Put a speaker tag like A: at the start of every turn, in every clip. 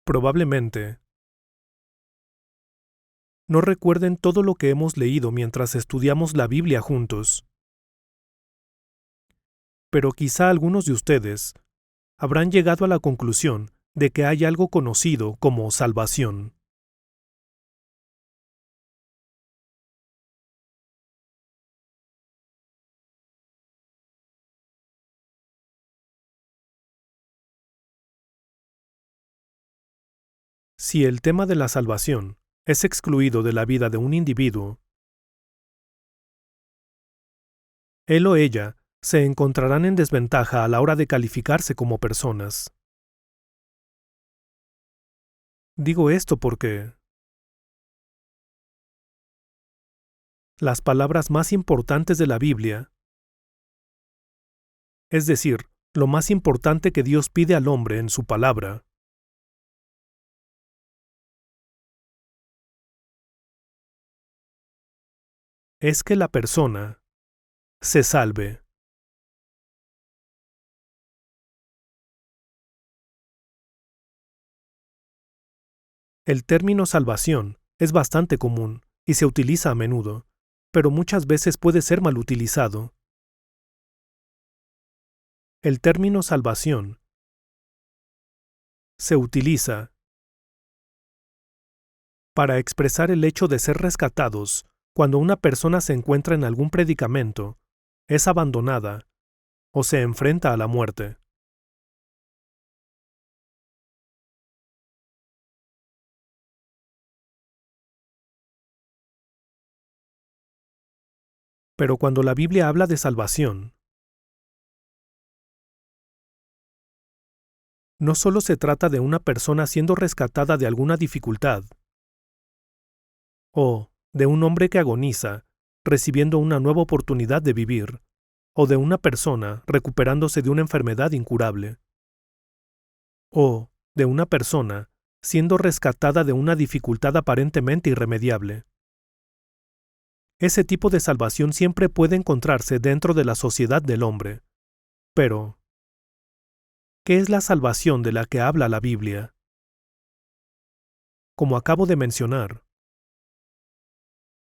A: Probablemente no recuerden todo lo que hemos leído mientras estudiamos la Biblia juntos, pero quizá algunos de ustedes habrán llegado a la conclusión de que hay algo conocido como salvación. Si el tema de la salvación es excluido de la vida de un individuo, él o ella se encontrarán en desventaja a la hora de calificarse como personas. Digo esto porque las palabras más importantes de la Biblia, es decir, lo más importante que Dios pide al hombre en su palabra, es que la persona se salve. El término salvación es bastante común y se utiliza a menudo, pero muchas veces puede ser mal utilizado. El término salvación se utiliza para expresar el hecho de ser rescatados cuando una persona se encuentra en algún predicamento, es abandonada o se enfrenta a la muerte. Pero cuando la Biblia habla de salvación, no solo se trata de una persona siendo rescatada de alguna dificultad, o de un hombre que agoniza, recibiendo una nueva oportunidad de vivir, o de una persona recuperándose de una enfermedad incurable, o de una persona siendo rescatada de una dificultad aparentemente irremediable. Ese tipo de salvación siempre puede encontrarse dentro de la sociedad del hombre. Pero, ¿qué es la salvación de la que habla la Biblia? Como acabo de mencionar,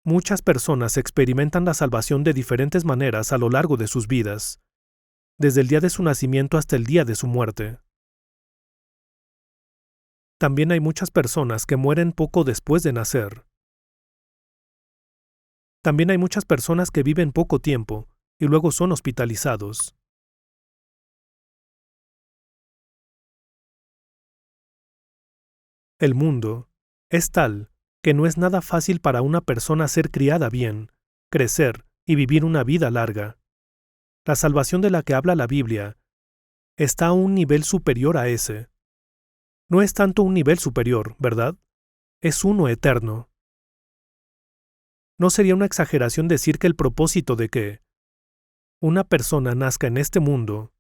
A: muchas personas experimentan la salvación de diferentes maneras a lo largo de sus vidas, desde el día de su nacimiento hasta el día de su muerte. También hay muchas personas que mueren poco después de nacer. También hay muchas personas que viven poco tiempo y luego son hospitalizados. El mundo es tal que no es nada fácil para una persona ser criada bien, crecer y vivir una vida larga. La salvación de la que habla la Biblia está a un nivel superior a ese. No es tanto un nivel superior, ¿verdad? Es uno eterno. No sería una exageración decir que el propósito de que una persona nazca en este mundo,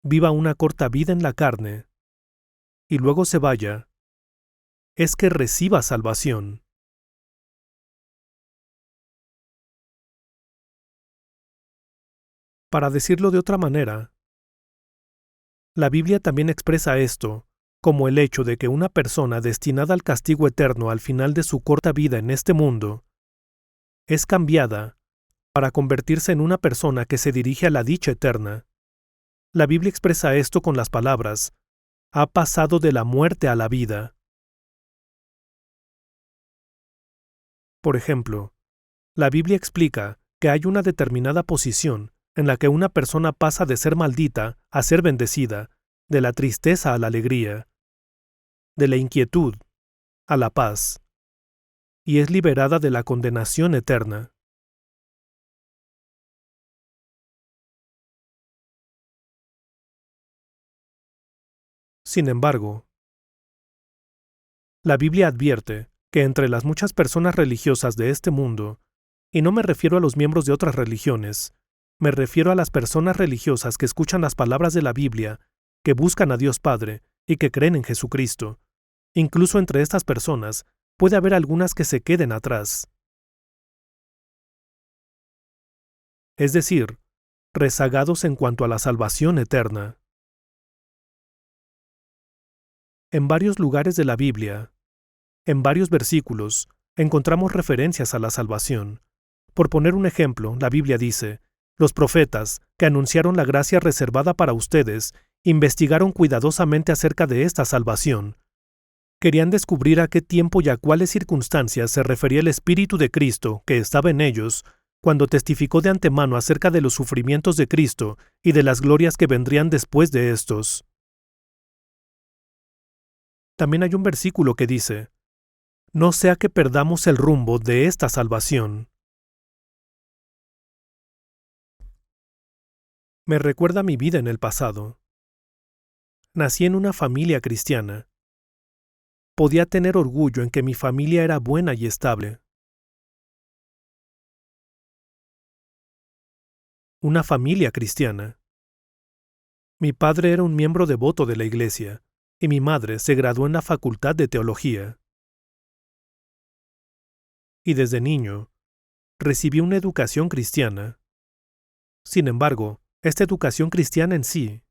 A: viva una corta vida en la carne y luego se vaya, es que reciba salvación. Para decirlo de otra manera, la Biblia también expresa esto como el hecho de que una persona destinada al castigo eterno al final de su corta vida en este mundo es cambiada para convertirse en una persona que se dirige a la dicha eterna. La Biblia expresa esto con las palabras, ha pasado de la muerte a la vida. Por ejemplo, la Biblia explica que hay una determinada posición en la que una persona pasa de ser maldita a ser bendecida, de la tristeza a la alegría, de la inquietud a la paz, y es liberada de la condenación eterna. Sin embargo, la Biblia advierte que entre las muchas personas religiosas de este mundo, y no me refiero a los miembros de otras religiones, me refiero a las personas religiosas que escuchan las palabras de la Biblia, que buscan a Dios Padre y que creen en Jesucristo. Incluso entre estas personas puede haber algunas que se queden atrás. Es decir, rezagados en cuanto a la salvación eterna. En varios lugares de la Biblia, en varios versículos, encontramos referencias a la salvación. Por poner un ejemplo, la Biblia dice: los profetas, que anunciaron la gracia reservada para ustedes, investigaron cuidadosamente acerca de esta salvación. Querían descubrir a qué tiempo y a cuáles circunstancias se refería el Espíritu de Cristo que estaba en ellos cuando testificó de antemano acerca de los sufrimientos de Cristo y de las glorias que vendrían después de estos. También hay un versículo que dice: no sea que perdamos el rumbo de esta salvación. Me recuerda mi vida en el pasado. Nací en una familia cristiana. Podía tener orgullo en que mi familia era buena y estable. Una familia cristiana. Mi padre era un miembro devoto de la iglesia, y mi madre se graduó en la Facultad de Teología. Y desde niño, recibí una educación cristiana. Sin embargo, esta educación cristiana en sí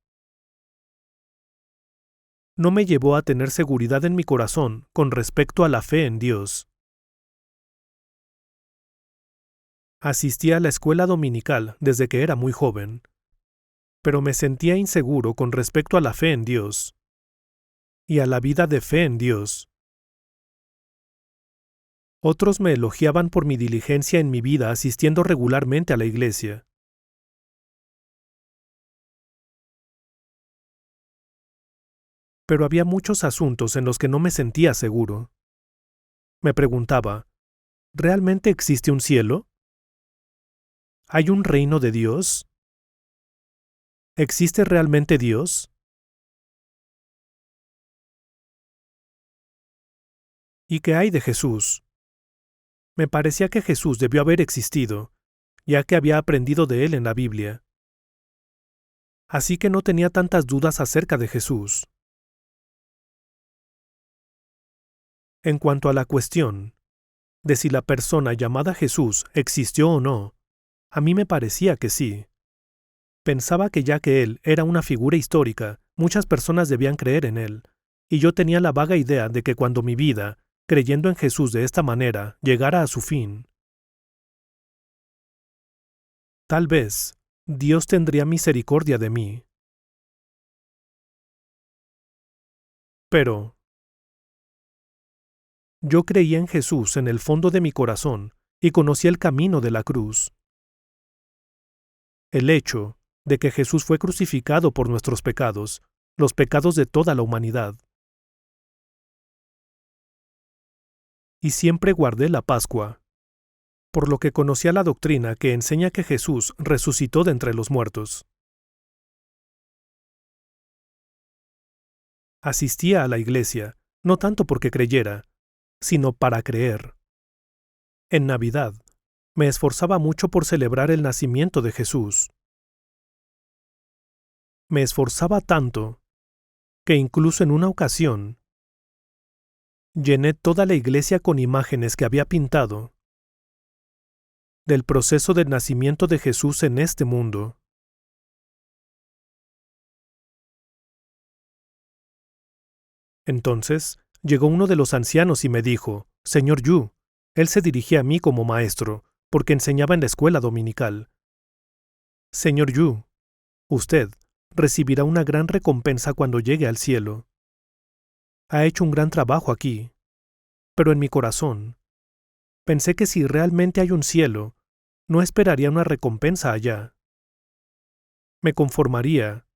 A: no me llevó a tener seguridad en mi corazón con respecto a la fe en Dios. Asistí a la escuela dominical desde que era muy joven, pero me sentía inseguro con respecto a la fe en Dios y a la vida de fe en Dios. Otros me elogiaban por mi diligencia en mi vida asistiendo regularmente a la iglesia. Pero había muchos asuntos en los que no me sentía seguro. Me preguntaba: ¿realmente existe un cielo? ¿Hay un reino de Dios? ¿Existe realmente Dios? ¿Y qué hay de Jesús? Me parecía que Jesús debió haber existido, ya que había aprendido de él en la Biblia. Así que no tenía tantas dudas acerca de Jesús. En cuanto a la cuestión de si la persona llamada Jesús existió o no, a mí me parecía que sí. Pensaba que ya que él era una figura histórica, muchas personas debían creer en él, y yo tenía la vaga idea de que cuando mi vida, creyendo en Jesús de esta manera, llegara a su fin, tal vez Dios tendría misericordia de mí. Pero yo creía en Jesús en el fondo de mi corazón y conocía el camino de la cruz. El hecho de que Jesús fue crucificado por nuestros pecados, los pecados de toda la humanidad. Y siempre guardé la Pascua, por lo que conocía la doctrina que enseña que Jesús resucitó de entre los muertos. Asistía a la iglesia, no tanto porque creyera, sino para creer. En Navidad, me esforzaba mucho por celebrar el nacimiento de Jesús. Me esforzaba tanto que incluso en una ocasión llené toda la iglesia con imágenes que había pintado del proceso del nacimiento de Jesús en este mundo. Entonces llegó uno de los ancianos y me dijo: Señor Yu, él se dirigía a mí como maestro, porque enseñaba en la escuela dominical. Señor Yu, usted recibirá una gran recompensa cuando llegue al cielo. Ha hecho un gran trabajo aquí, pero en mi corazón pensé que si realmente hay un cielo, no esperaría una recompensa allá. Me conformaría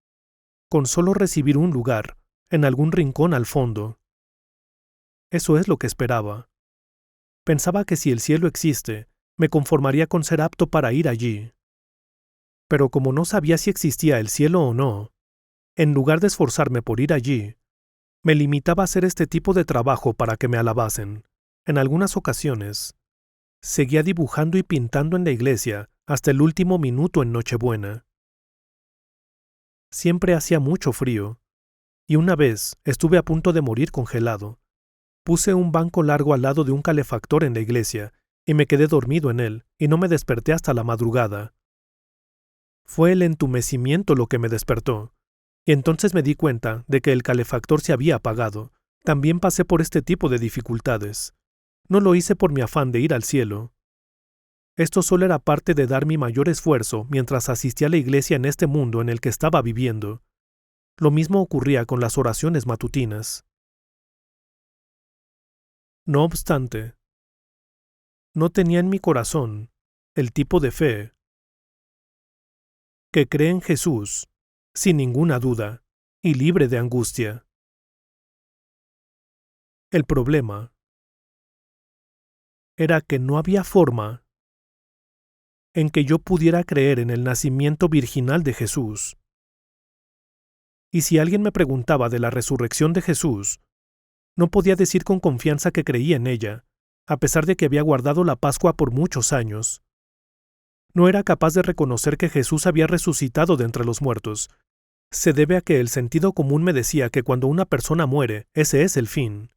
A: con solo recibir un lugar en algún rincón al fondo. Eso es lo que esperaba. Pensaba que si el cielo existe, me conformaría con ser apto para ir allí. Pero como no sabía si existía el cielo o no, en lugar de esforzarme por ir allí, me limitaba a hacer este tipo de trabajo para que me alabasen. En algunas ocasiones, seguía dibujando y pintando en la iglesia hasta el último minuto en Nochebuena. Siempre hacía mucho frío, y una vez estuve a punto de morir congelado. Puse un banco largo al lado de un calefactor en la iglesia, y me quedé dormido en él, y no me desperté hasta la madrugada. Fue el entumecimiento lo que me despertó, y entonces me di cuenta de que el calefactor se había apagado, También pasé por este tipo de dificultades. No lo hice por mi afán de ir al cielo. Esto solo era parte de dar mi mayor esfuerzo mientras asistía a la iglesia en este mundo en el que estaba viviendo. Lo mismo ocurría con las oraciones matutinas. No obstante, no tenía en mi corazón el tipo de fe que cree en Jesús, sin ninguna duda, y libre de angustia. El problema era que no había forma en que yo pudiera creer en el nacimiento virginal de Jesús. Y si alguien me preguntaba de la resurrección de Jesús, no podía decir con confianza que creía en ella, a pesar de que había guardado la Pascua por muchos años. No era capaz de reconocer que Jesús había resucitado de entre los muertos. Se debe a que el sentido común me decía que cuando una persona muere, ese es el fin.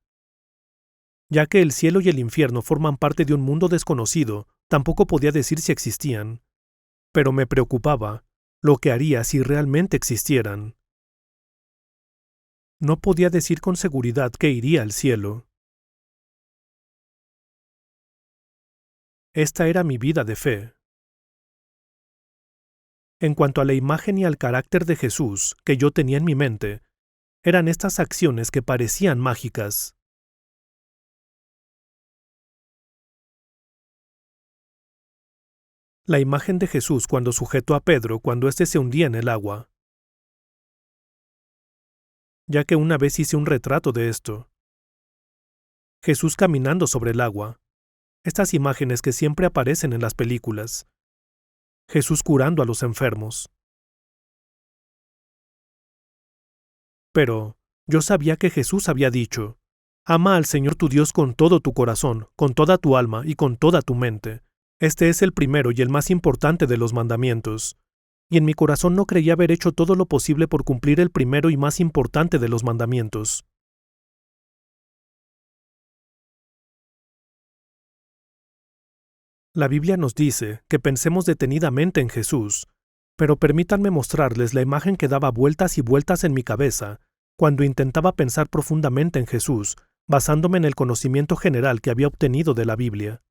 A: Ya que el cielo y el infierno forman parte de un mundo desconocido, tampoco podía decir si existían. Pero me preocupaba lo que haría si realmente existieran. No podía decir con seguridad que iría al cielo. Esta era mi vida de fe. En cuanto a la imagen y al carácter de Jesús que yo tenía en mi mente, eran estas acciones que parecían mágicas. La imagen de Jesús cuando sujetó a Pedro cuando éste se hundía en el agua. Ya que una vez hice un retrato de esto. Jesús caminando sobre el agua. Estas imágenes que siempre aparecen en las películas. Jesús curando a los enfermos. Pero yo sabía que Jesús había dicho, ama al Señor tu Dios con todo tu corazón, con toda tu alma y con toda tu mente. Este es el primero y el más importante de los mandamientos. Y en mi corazón no creía haber hecho todo lo posible por cumplir el primero y más importante de los mandamientos. La Biblia nos dice que pensemos detenidamente en Jesús, pero permítanme mostrarles la imagen que daba vueltas y vueltas en mi cabeza cuando intentaba pensar profundamente en Jesús, basándome en el conocimiento general que había obtenido de la Biblia.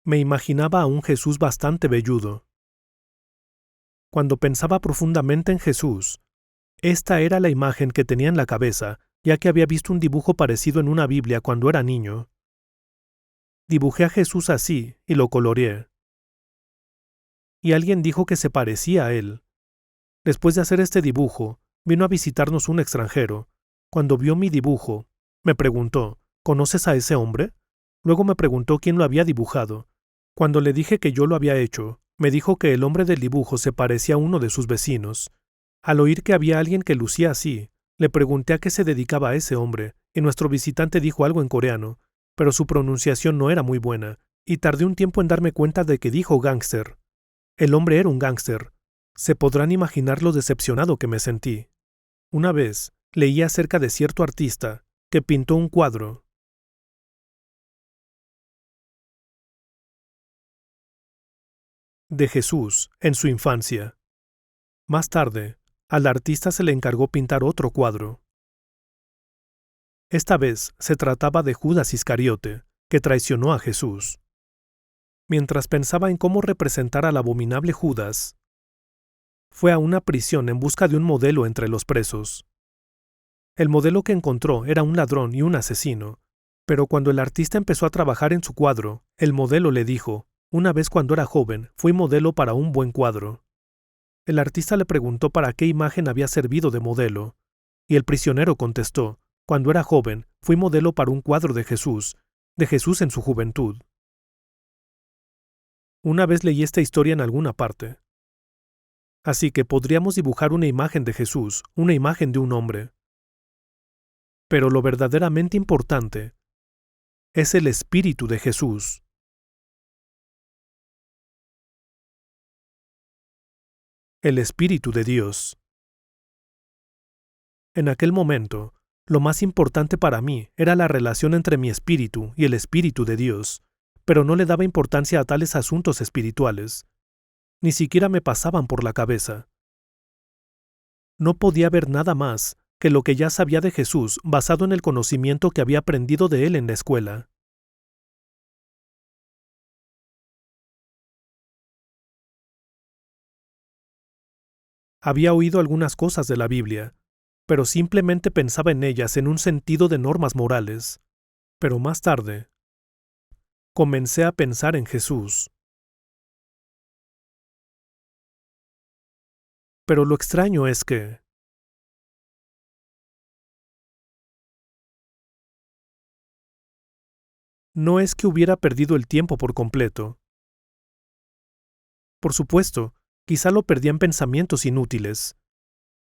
A: Me imaginaba a un Jesús bastante velludo. Cuando pensaba profundamente en Jesús, esta era la imagen que tenía en la cabeza, ya que había visto un dibujo parecido en una Biblia cuando era niño. Dibujé a Jesús así y lo coloreé. Y alguien dijo que se parecía a él. Después de hacer este dibujo, vino a visitarnos un extranjero. Cuando vio mi dibujo, me preguntó, ¿conoces a ese hombre? Luego me preguntó quién lo había dibujado. Cuando le dije que yo lo había hecho, me dijo que el hombre del dibujo se parecía a uno de sus vecinos. Al oír que había alguien que lucía así, le pregunté a qué se dedicaba ese hombre, y nuestro visitante dijo algo en coreano, pero su pronunciación no era muy buena, y tardé un tiempo en darme cuenta de que dijo gángster. El hombre era un gángster. Se podrán imaginar lo decepcionado que me sentí. Una vez, leí acerca de cierto artista que pintó un cuadro de Jesús en su infancia. Más tarde, al artista se le encargó pintar otro cuadro. Esta vez se trataba de Judas Iscariote, que traicionó a Jesús. Mientras pensaba en cómo representar al abominable Judas, fue a una prisión en busca de un modelo entre los presos. El modelo que encontró era un ladrón y un asesino, pero cuando el artista empezó a trabajar en su cuadro, el modelo le dijo, una vez cuando era joven, fui modelo para un buen cuadro. El artista le preguntó para qué imagen había servido de modelo, y el prisionero contestó, cuando era joven, fui modelo para un cuadro de Jesús en su juventud. Una vez leí esta historia en alguna parte. Así que podríamos dibujar una imagen de Jesús, una imagen de un hombre. Pero lo verdaderamente importante es el Espíritu de Jesús. El Espíritu de Dios. En aquel momento, lo más importante para mí era la relación entre mi espíritu y el Espíritu de Dios, pero no le daba importancia a tales asuntos espirituales. Ni siquiera me pasaban por la cabeza. No podía ver nada más que lo que ya sabía de Jesús basado en el conocimiento que había aprendido de él en la escuela. Había oído algunas cosas de la Biblia, pero simplemente pensaba en ellas en un sentido de normas morales. Pero más tarde, comencé a pensar en Jesús. Pero lo extraño es que no es que hubiera perdido el tiempo por completo. Por supuesto, quizá lo perdía en pensamientos inútiles.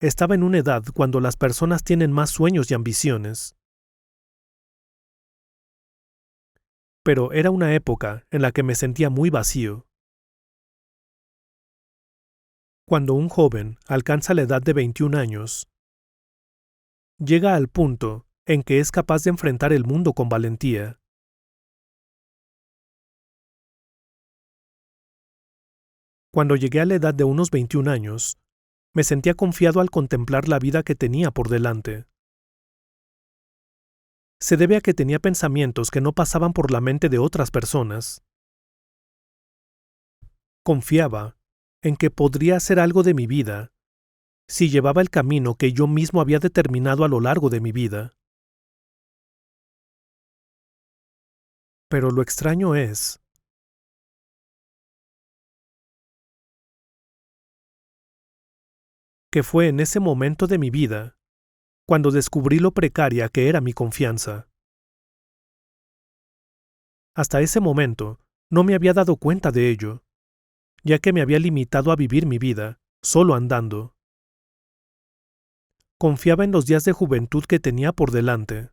A: Estaba en una edad cuando las personas tienen más sueños y ambiciones. Pero era una época en la que me sentía muy vacío. Cuando un joven alcanza la edad de 21 años, llega al punto en que es capaz de enfrentar el mundo con valentía. Cuando llegué a la edad de unos 21 años, me sentía confiado al contemplar la vida que tenía por delante. Se debe a que tenía pensamientos que no pasaban por la mente de otras personas. Confiaba en que podría hacer algo de mi vida si llevaba el camino que yo mismo había determinado a lo largo de mi vida. Pero lo extraño es que fue en ese momento de mi vida cuando descubrí lo precaria que era mi confianza. Hasta ese momento no me había dado cuenta de ello, ya que me había limitado a vivir mi vida, solo andando. Confiaba en los días de juventud que tenía por delante.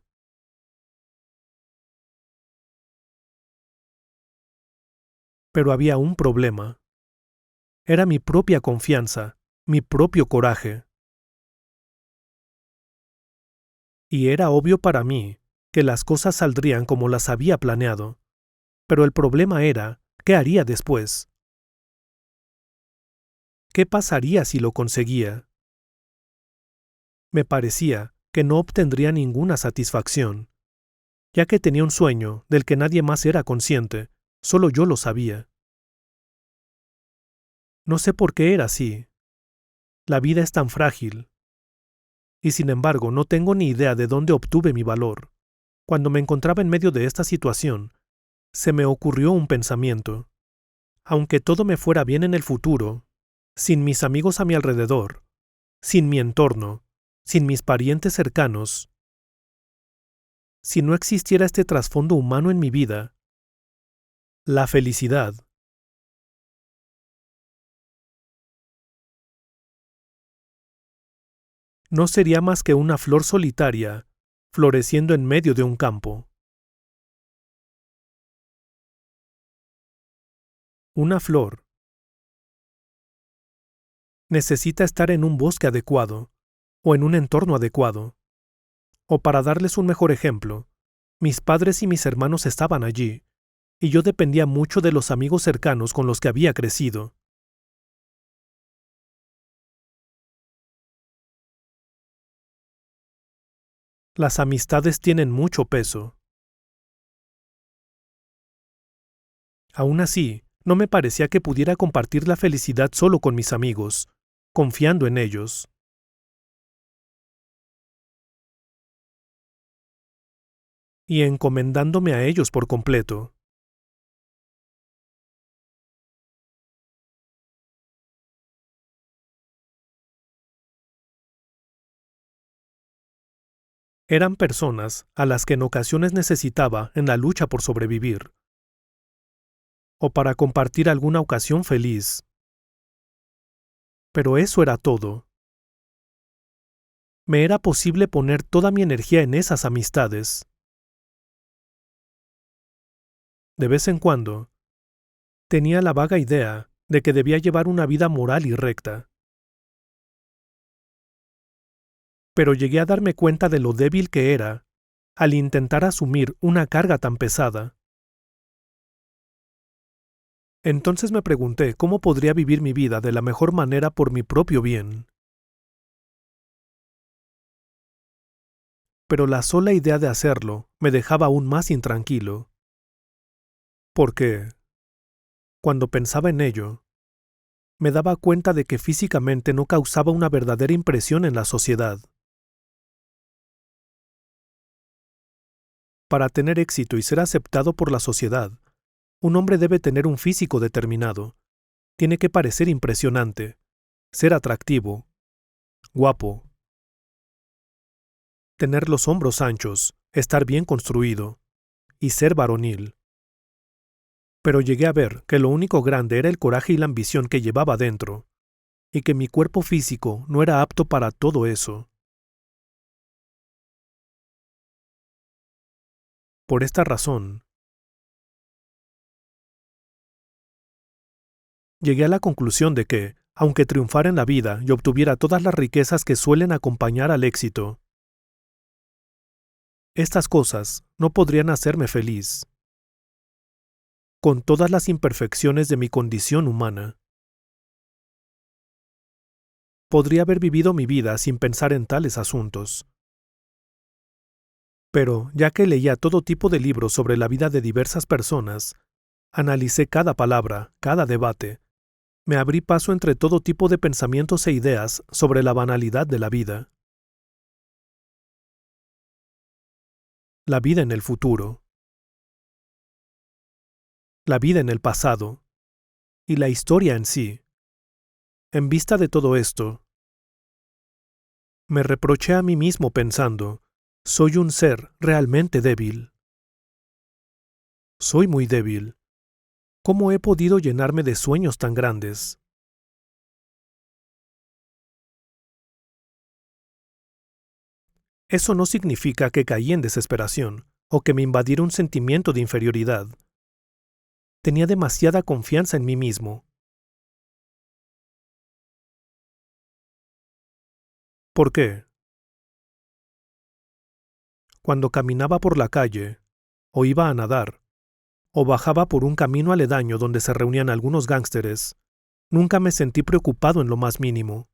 A: Pero había un problema. Era mi propia confianza, mi propio coraje. Y era obvio para mí que las cosas saldrían como las había planeado. Pero el problema era, ¿qué haría después? ¿Qué pasaría si lo conseguía? Me parecía que no obtendría ninguna satisfacción, ya que tenía un sueño del que nadie más era consciente, solo yo lo sabía. No sé por qué era así. La vida es tan frágil. Y sin embargo, no tengo ni idea de dónde obtuve mi valor. Cuando me encontraba en medio de esta situación, se me ocurrió un pensamiento. Aunque todo me fuera bien en el futuro, sin mis amigos a mi alrededor, sin mi entorno, sin mis parientes cercanos, si no existiera este trasfondo humano en mi vida, la felicidad, no sería más que una flor solitaria floreciendo en medio de un campo. Una flor necesita estar en un bosque adecuado o en un entorno adecuado. O para darles un mejor ejemplo, mis padres y mis hermanos estaban allí, y yo dependía mucho de los amigos cercanos con los que había crecido. Las amistades tienen mucho peso. Aún así, no me parecía que pudiera compartir la felicidad solo con mis amigos, confiando en ellos. Y encomendándome a ellos por completo. Eran personas a las que en ocasiones necesitaba en la lucha por sobrevivir, o para compartir alguna ocasión feliz. Pero eso era todo. Me era posible poner toda mi energía en esas amistades. De vez en cuando, tenía la vaga idea de que debía llevar una vida moral y recta. Pero llegué a darme cuenta de lo débil que era al intentar asumir una carga tan pesada. Entonces me pregunté cómo podría vivir mi vida de la mejor manera por mi propio bien. Pero la sola idea de hacerlo me dejaba aún más intranquilo. Porque, cuando pensaba en ello, me daba cuenta de que físicamente no causaba una verdadera impresión en la sociedad. Para tener éxito y ser aceptado por la sociedad, un hombre debe tener un físico determinado. Tiene que parecer impresionante, ser atractivo, guapo, tener los hombros anchos, estar bien construido y ser varonil. Pero llegué a ver que lo único grande era el coraje y la ambición que llevaba dentro, y que mi cuerpo físico no era apto para todo eso. Por esta razón, llegué a la conclusión de que, aunque triunfara en la vida y obtuviera todas las riquezas que suelen acompañar al éxito, estas cosas no podrían hacerme feliz, con todas las imperfecciones de mi condición humana. Podría haber vivido mi vida sin pensar en tales asuntos. Pero, ya que leía todo tipo de libros sobre la vida de diversas personas, analicé cada palabra, cada debate, me abrí paso entre todo tipo de pensamientos e ideas sobre la banalidad de la vida en el futuro, la vida en el pasado y la historia en sí. En vista de todo esto, me reproché a mí mismo pensando, soy un ser realmente débil. Soy muy débil. ¿Cómo he podido llenarme de sueños tan grandes? Eso no significa que caí en desesperación o que me invadiera un sentimiento de inferioridad. Tenía demasiada confianza en mí mismo. ¿Por qué? Cuando caminaba por la calle, o iba a nadar, o bajaba por un camino aledaño donde se reunían algunos gángsteres, nunca me sentí preocupado en lo más mínimo.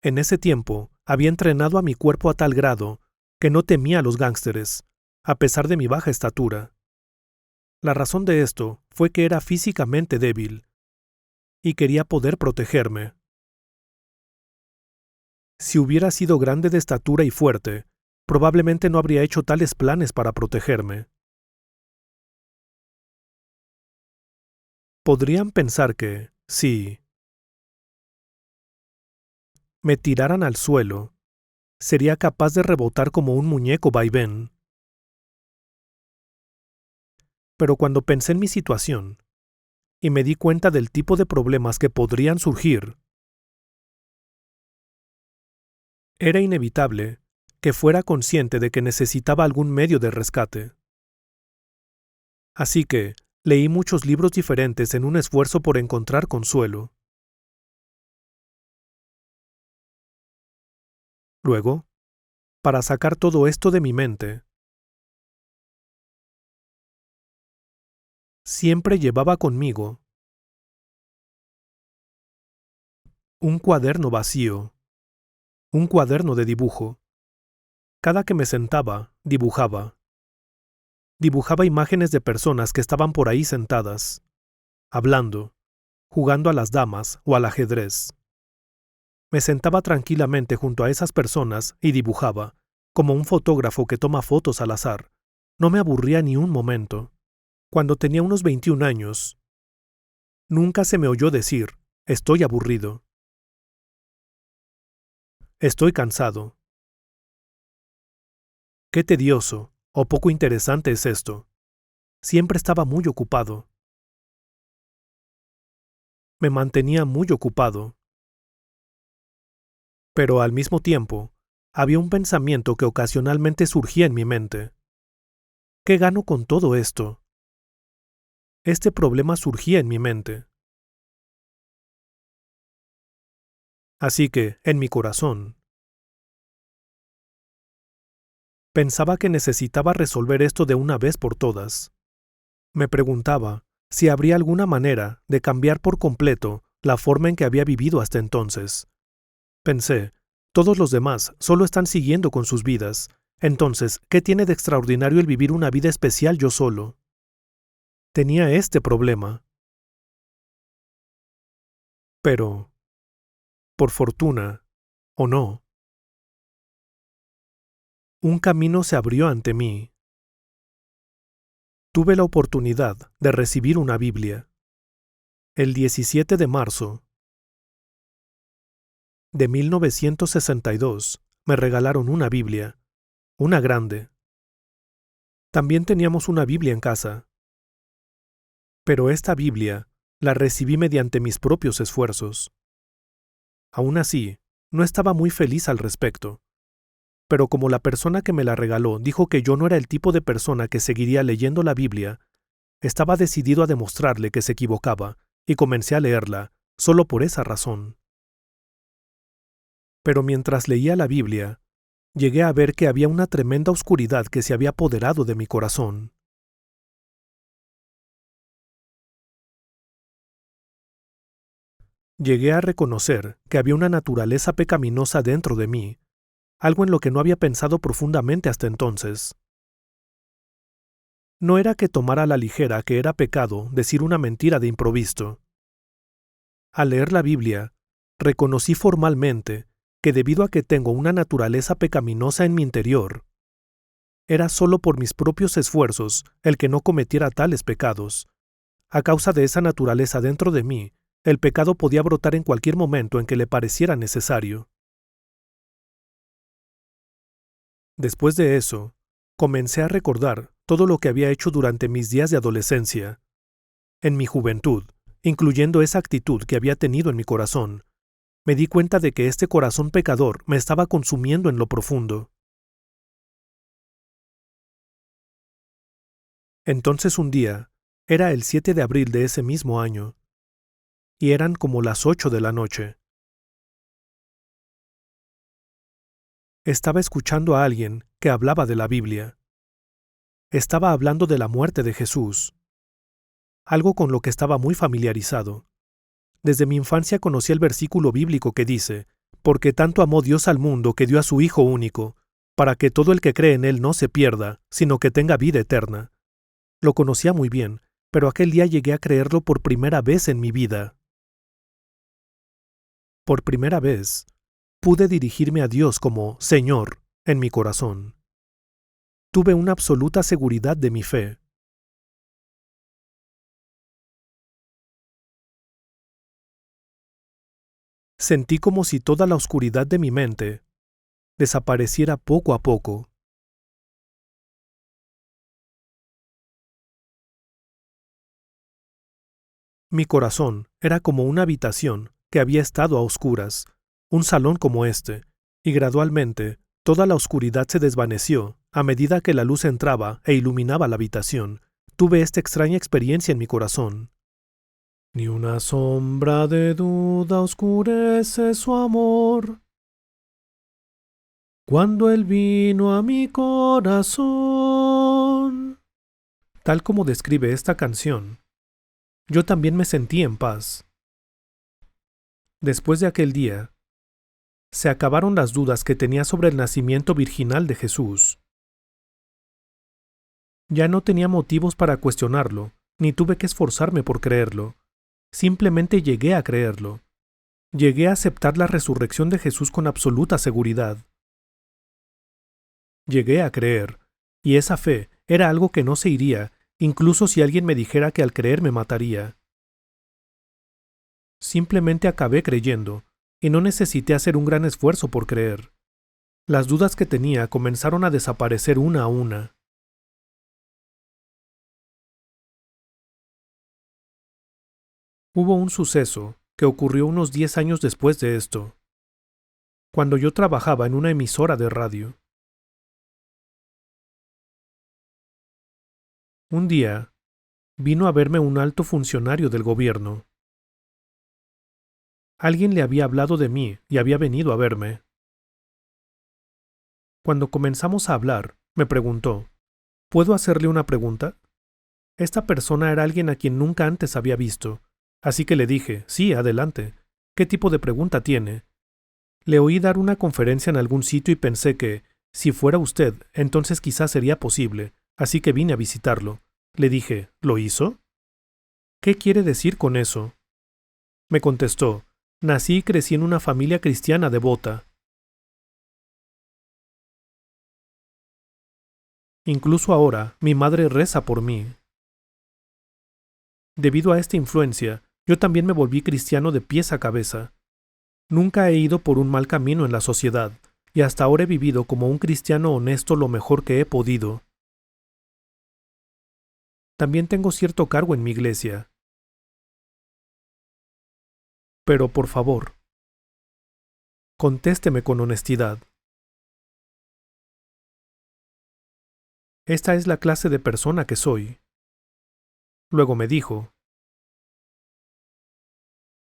A: En ese tiempo, había entrenado a mi cuerpo a tal grado que no temía a los gángsteres, a pesar de mi baja estatura. La razón de esto fue que era físicamente débil y quería poder protegerme. Si hubiera sido grande de estatura y fuerte, probablemente no habría hecho tales planes para protegerme. Podrían pensar que, si me tiraran al suelo, sería capaz de rebotar como un muñeco vaivén. Pero cuando pensé en mi situación, y me di cuenta del tipo de problemas que podrían surgir, era inevitable que fuera consciente de que necesitaba algún medio de rescate. Así que, leí muchos libros diferentes en un esfuerzo por encontrar consuelo. Luego, para sacar todo esto de mi mente, siempre llevaba conmigo un cuaderno vacío, un cuaderno de dibujo. Cada que me sentaba, dibujaba. Dibujaba imágenes de personas que estaban por ahí sentadas, hablando, jugando a las damas o al ajedrez. Me sentaba tranquilamente junto a esas personas y dibujaba, como un fotógrafo que toma fotos al azar. No me aburría ni un momento. Cuando tenía unos 21 años, nunca se me oyó decir, estoy aburrido. Estoy cansado. Qué tedioso o poco interesante es esto. Siempre estaba muy ocupado. me mantenía muy ocupado. Pero al mismo tiempo, había un pensamiento que ocasionalmente surgía en mi mente. ¿Qué gano con todo esto? Este problema surgía en mi mente. Así que, en mi corazón, pensaba que necesitaba resolver esto de una vez por todas. Me preguntaba si habría alguna manera de cambiar por completo la forma en que había vivido hasta entonces. Pensé, todos los demás solo están siguiendo con sus vidas. Entonces, ¿qué tiene de extraordinario el vivir una vida especial yo solo? Tenía este problema. Pero, por fortuna, o no, un camino se abrió ante mí. Tuve la oportunidad de recibir una Biblia. El 17 de marzo de 1962 me regalaron una Biblia, una grande. También teníamos una Biblia en casa. Pero esta Biblia la recibí mediante mis propios esfuerzos. Aún así, no estaba muy feliz al respecto. Pero como la persona que me la regaló dijo que yo no era el tipo de persona que seguiría leyendo la Biblia, estaba decidido a demostrarle que se equivocaba, y comencé a leerla, solo por esa razón. Pero mientras leía la Biblia, llegué a ver que había una tremenda oscuridad que se había apoderado de mi corazón. Llegué a reconocer que había una naturaleza pecaminosa dentro de mí, algo en lo que no había pensado profundamente hasta entonces. No era que tomara a la ligera que era pecado decir una mentira de improviso. Al leer la Biblia, reconocí formalmente que debido a que tengo una naturaleza pecaminosa en mi interior, era solo por mis propios esfuerzos el que no cometiera tales pecados. A causa de esa naturaleza dentro de mí, el pecado podía brotar en cualquier momento en que le pareciera necesario. Después de eso, comencé a recordar todo lo que había hecho durante mis días de adolescencia. En mi juventud, incluyendo esa actitud que había tenido en mi corazón, me di cuenta de que este corazón pecador me estaba consumiendo en lo profundo. Entonces un día, era el 7 de abril de ese mismo año, y eran como las 8 de la noche. Estaba escuchando a alguien que hablaba de la Biblia. Estaba hablando de la muerte de Jesús, algo con lo que estaba muy familiarizado. Desde mi infancia conocí el versículo bíblico que dice, «Porque tanto amó Dios al mundo que dio a su Hijo único, para que todo el que cree en Él no se pierda, sino que tenga vida eterna». Lo conocía muy bien, pero aquel día llegué a creerlo por primera vez en mi vida. Por primera vez, pude dirigirme a Dios como Señor en mi corazón. Tuve una absoluta seguridad de mi fe. Sentí como si toda la oscuridad de mi mente desapareciera poco a poco. Mi corazón era como una habitación que había estado a oscuras, un salón como este, y gradualmente toda la oscuridad se desvaneció a medida que la luz entraba e iluminaba la habitación. Tuve esta extraña experiencia en mi corazón. Ni una sombra de duda oscurece su amor. Cuando él vino a mi corazón. Tal como describe esta canción, yo también me sentí en paz. Después de aquel día, se acabaron las dudas que tenía sobre el nacimiento virginal de Jesús. Ya no tenía motivos para cuestionarlo, ni tuve que esforzarme por creerlo. Simplemente llegué a creerlo. Llegué a aceptar la resurrección de Jesús con absoluta seguridad. Llegué a creer, y esa fe era algo que no se iría, incluso si alguien me dijera que al creer me mataría. Simplemente acabé creyendo, y no necesité hacer un gran esfuerzo por creer. Las dudas que tenía comenzaron a desaparecer una a una. Hubo un suceso que ocurrió unos 10 años después de esto, cuando yo trabajaba en una emisora de radio. Un día, vino a verme un alto funcionario del gobierno. Alguien le había hablado de mí y había venido a verme. Cuando comenzamos a hablar, me preguntó, ¿puedo hacerle una pregunta? Esta persona era alguien a quien nunca antes había visto, así que le dije, sí, adelante. ¿Qué tipo de pregunta tiene? Le oí dar una conferencia en algún sitio y pensé que, si fuera usted, entonces quizás sería posible, así que vine a visitarlo. Le dije, ¿lo hizo? ¿Qué quiere decir con eso? Me contestó, nací y crecí en una familia cristiana devota. Incluso ahora, mi madre reza por mí. Debido a esta influencia, yo también me volví cristiano de pies a cabeza. Nunca he ido por un mal camino en la sociedad, y hasta ahora he vivido como un cristiano honesto lo mejor que he podido. También tengo cierto cargo en mi iglesia. Pero por favor, contésteme con honestidad. Esta es la clase de persona que soy. Luego me dijo,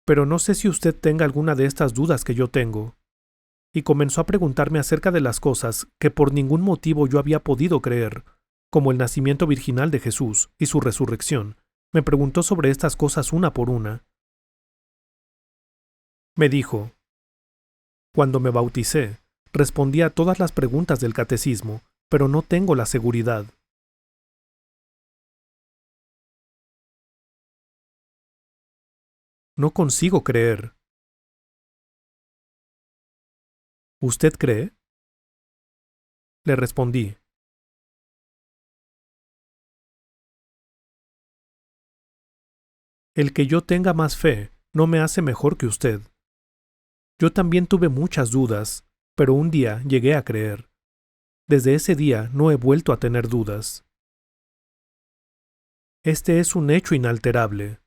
A: pero no sé si usted tenga alguna de estas dudas que yo tengo. Y comenzó a preguntarme acerca de las cosas que por ningún motivo yo había podido creer, como el nacimiento virginal de Jesús y su resurrección. Me preguntó sobre estas cosas una por una. Me dijo, cuando me bauticé, respondí a todas las preguntas del catecismo, pero no tengo la seguridad. No consigo creer. ¿Usted cree? Le respondí. El que yo tenga más fe no me hace mejor que usted. Yo también tuve muchas dudas, pero un día llegué a creer. Desde ese día no he vuelto a tener dudas. Este es un hecho inalterable.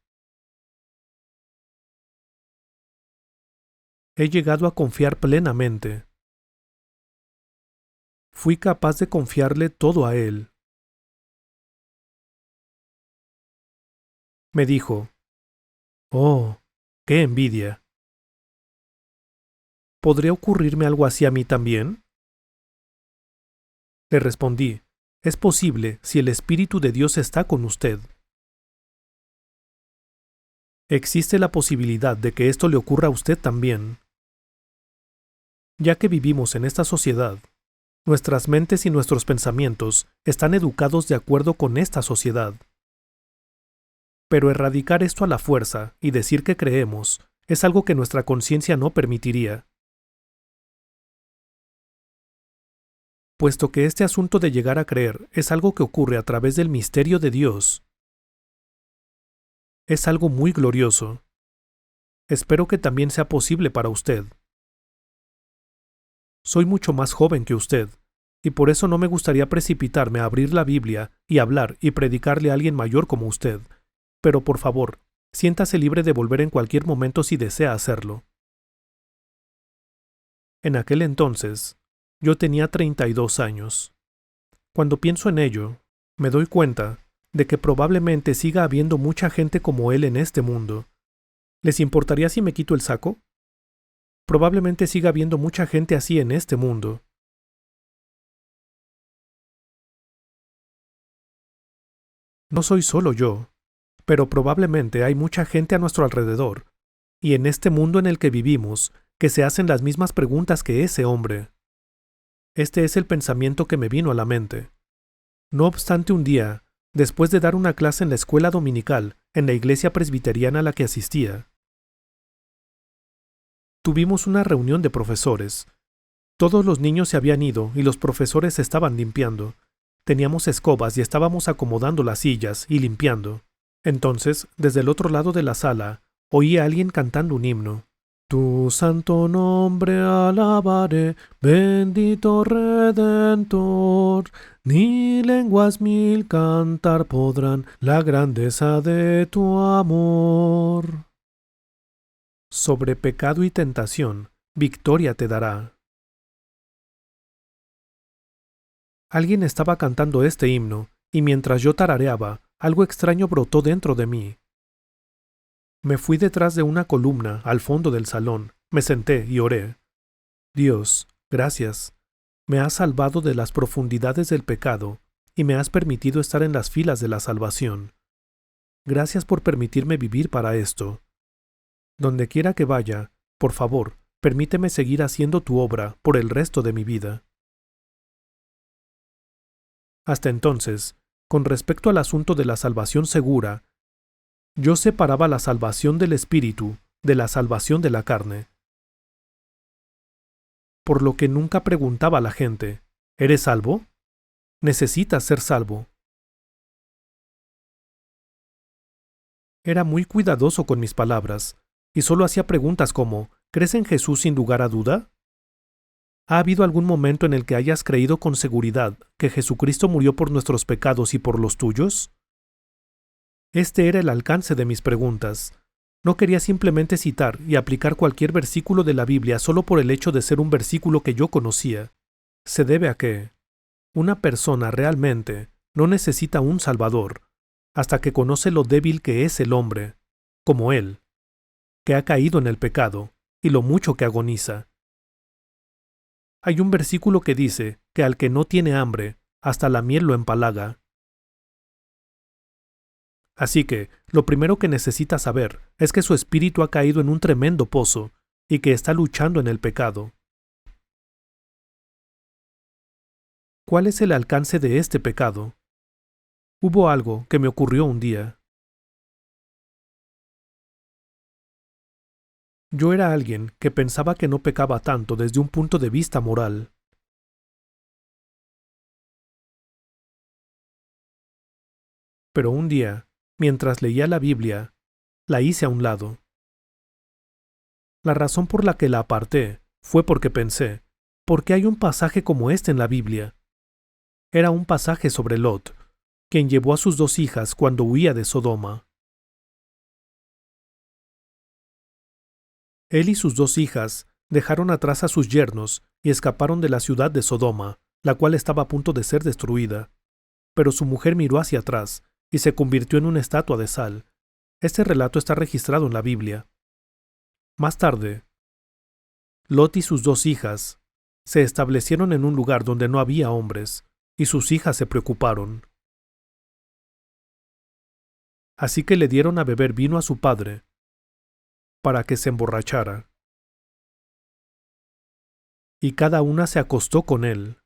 A: He llegado a confiar plenamente. Fui capaz de confiarle todo a él. Me dijo, oh, qué envidia. ¿Podría ocurrirme algo así a mí también? Le respondí, es posible si el Espíritu de Dios está con usted. Existe la posibilidad de que esto le ocurra a usted también. Ya que vivimos en esta sociedad, nuestras mentes y nuestros pensamientos están educados de acuerdo con esta sociedad. Pero erradicar esto a la fuerza y decir que creemos es algo que nuestra conciencia no permitiría. Puesto que este asunto de llegar a creer es algo que ocurre a través del misterio de Dios, es algo muy glorioso. Espero que también sea posible para usted. Soy mucho más joven que usted, y por eso no me gustaría precipitarme a abrir la Biblia y hablar y predicarle a alguien mayor como usted. Pero por favor, siéntase libre de volver en cualquier momento si desea hacerlo. En aquel entonces, yo tenía 32 años. Cuando pienso en ello, me doy cuenta de que probablemente siga habiendo mucha gente como él en este mundo. ¿Les importaría si me quito el saco? Probablemente siga habiendo mucha gente así en este mundo. No soy solo yo, pero probablemente hay mucha gente a nuestro alrededor, y en este mundo en el que vivimos, que se hacen las mismas preguntas que ese hombre. Este es el pensamiento que me vino a la mente. No obstante, un día, después de dar una clase en la escuela dominical, en la iglesia presbiteriana a la que asistía, tuvimos una reunión de profesores. Todos los niños se habían ido y los profesores estaban limpiando. Teníamos escobas y estábamos acomodando las sillas y limpiando. Entonces, desde el otro lado de la sala, oí a alguien cantando un himno. Tu santo nombre alabaré, bendito Redentor. Ni lenguas mil cantar podrán la grandeza de tu amor. Sobre pecado y tentación, victoria te dará. Alguien estaba cantando este himno, y mientras yo tarareaba, algo extraño brotó dentro de mí. Me fui detrás de una columna, al fondo del salón, me senté y oré. Dios, gracias. Me has salvado de las profundidades del pecado, y me has permitido estar en las filas de la salvación. Gracias por permitirme vivir para esto. Donde quiera que vaya, por favor, permíteme seguir haciendo tu obra por el resto de mi vida. Hasta entonces, con respecto al asunto de la salvación segura, yo separaba la salvación del espíritu de la salvación de la carne. Por lo que nunca preguntaba a la gente, ¿eres salvo? ¿Necesitas ser salvo? Era muy cuidadoso con mis palabras, y solo hacía preguntas como, ¿crees en Jesús sin lugar a duda? ¿Ha habido algún momento en el que hayas creído con seguridad que Jesucristo murió por nuestros pecados y por los tuyos? Este era el alcance de mis preguntas. No quería simplemente citar y aplicar cualquier versículo de la Biblia solo por el hecho de ser un versículo que yo conocía. Se debe a que una persona realmente no necesita un Salvador hasta que conoce lo débil que es el hombre, como él, que ha caído en el pecado y lo mucho que agoniza. Hay un versículo que dice que al que no tiene hambre, hasta la miel lo empalaga. Así que, lo primero que necesita saber es que su espíritu ha caído en un tremendo pozo y que está luchando en el pecado. ¿Cuál es el alcance de este pecado? Hubo algo que me ocurrió un día. Yo era alguien que pensaba que no pecaba tanto desde un punto de vista moral. Pero un día, mientras leía la Biblia, la hice a un lado. La razón por la que la aparté fue porque pensé, ¿por qué hay un pasaje como este en la Biblia? Era un pasaje sobre Lot, quien llevó a sus 2 hijas cuando huía de Sodoma. Él y sus 2 hijas dejaron atrás a sus yernos y escaparon de la ciudad de Sodoma, la cual estaba a punto de ser destruida. Pero su mujer miró hacia atrás y se convirtió en una estatua de sal. Este relato está registrado en la Biblia. Más tarde, Lot y sus 2 hijas se establecieron en un lugar donde no había hombres, y sus hijas se preocuparon. Así que le dieron a beber vino a su padre, para que se emborrachara. Y cada una se acostó con él.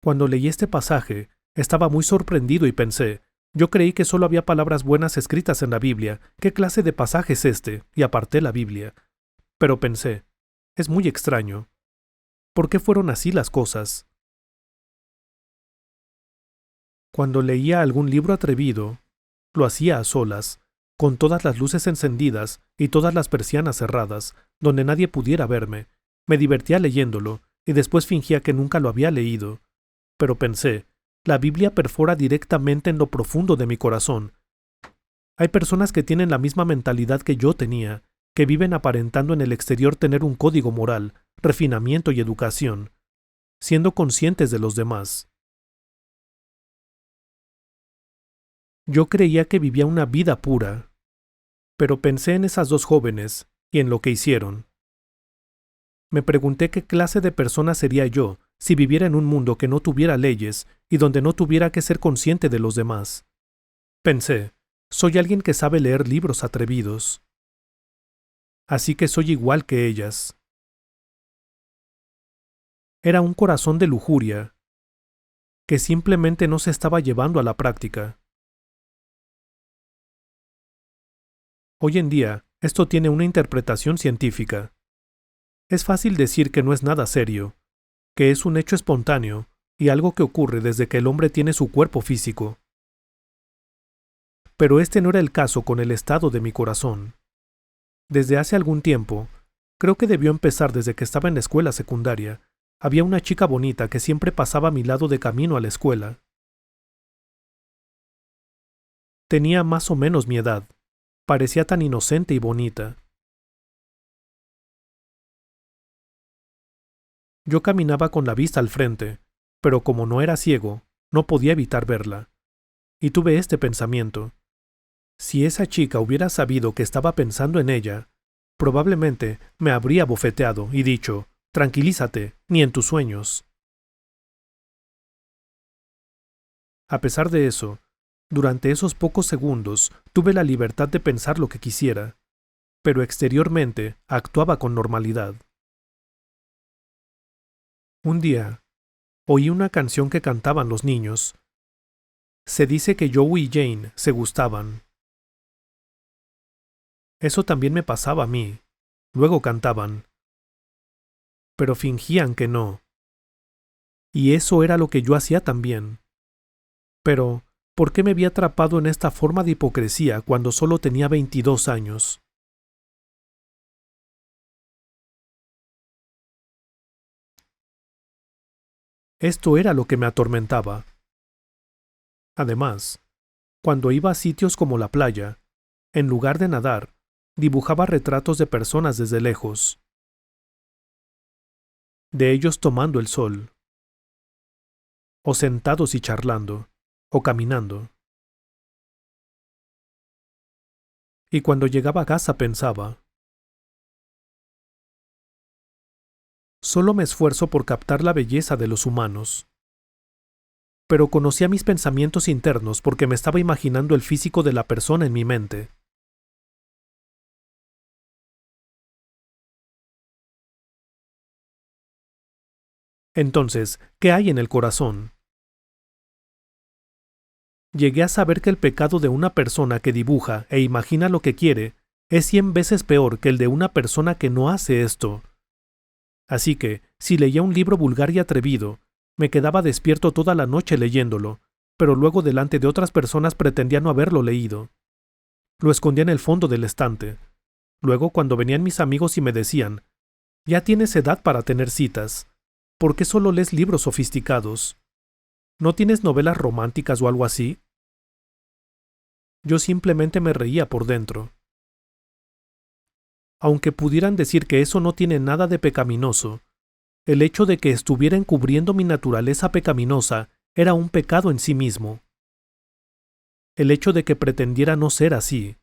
A: Cuando leí este pasaje, estaba muy sorprendido y pensé, yo creí que solo había palabras buenas escritas en la Biblia, ¿qué clase de pasaje es este? Y aparté la Biblia. Pero pensé, es muy extraño. ¿Por qué fueron así las cosas? Cuando leía algún libro atrevido, lo hacía a solas, con todas las luces encendidas y todas las persianas cerradas, donde nadie pudiera verme. Me divertía leyéndolo, y después fingía que nunca lo había leído. Pero pensé, la Biblia perfora directamente en lo profundo de mi corazón. Hay personas que tienen la misma mentalidad que yo tenía, que viven aparentando en el exterior tener un código moral, refinamiento y educación, siendo conscientes de los demás. Yo creía que vivía una vida pura, pero pensé en esas 2 jóvenes y en lo que hicieron. Me pregunté qué clase de persona sería yo si viviera en un mundo que no tuviera leyes y donde no tuviera que ser consciente de los demás. Pensé, soy alguien que sabe leer libros atrevidos. Así que soy igual que ellas. Era un corazón de lujuria, que simplemente no se estaba llevando a la práctica. Hoy en día, esto tiene una interpretación científica. Es fácil decir que no es nada serio, que es un hecho espontáneo y algo que ocurre desde que el hombre tiene su cuerpo físico. Pero este no era el caso con el estado de mi corazón. Desde hace algún tiempo, creo que debió empezar desde que estaba en la escuela secundaria, había una chica bonita que siempre pasaba a mi lado de camino a la escuela. Tenía más o menos mi edad. Parecía tan inocente y bonita. Yo caminaba con la vista al frente, pero como no era ciego, no podía evitar verla. Y tuve este pensamiento. Si esa chica hubiera sabido que estaba pensando en ella, probablemente me habría bofeteado y dicho, tranquilízate, ni en tus sueños. A pesar de eso, durante esos pocos segundos tuve la libertad de pensar lo que quisiera, pero exteriormente actuaba con normalidad. Un día, oí una canción que cantaban los niños. Se dice que Joe y Jane se gustaban. Eso también me pasaba a mí. Luego cantaban. Pero fingían que no. Y eso era lo que yo hacía también. Pero, ¿por qué me había atrapado en esta forma de hipocresía cuando solo tenía 22 años? Esto era lo que me atormentaba. Además, cuando iba a sitios como la playa, en lugar de nadar, dibujaba retratos de personas desde lejos, de ellos tomando el sol, o sentados y charlando, o caminando. Y cuando llegaba a casa pensaba, solo me esfuerzo por captar la belleza de los humanos. Pero conocía mis pensamientos internos porque me estaba imaginando el físico de la persona en mi mente. Entonces, ¿qué hay en el corazón? Llegué a saber que el pecado de una persona que dibuja e imagina lo que quiere es 100 veces peor que el de una persona que no hace esto. Así que, si leía un libro vulgar y atrevido, me quedaba despierto toda la noche leyéndolo, pero luego delante de otras personas pretendía no haberlo leído. Lo escondía en el fondo del estante. Luego, cuando venían mis amigos y me decían, ya tienes edad para tener citas, ¿por qué solo lees libros sofisticados? ¿No tienes novelas románticas o algo así? Yo simplemente me reía por dentro. Aunque pudieran decir que eso no tiene nada de pecaminoso, el hecho de que estuviera encubriendo mi naturaleza pecaminosa era un pecado en sí mismo. El hecho de que pretendiera no ser así.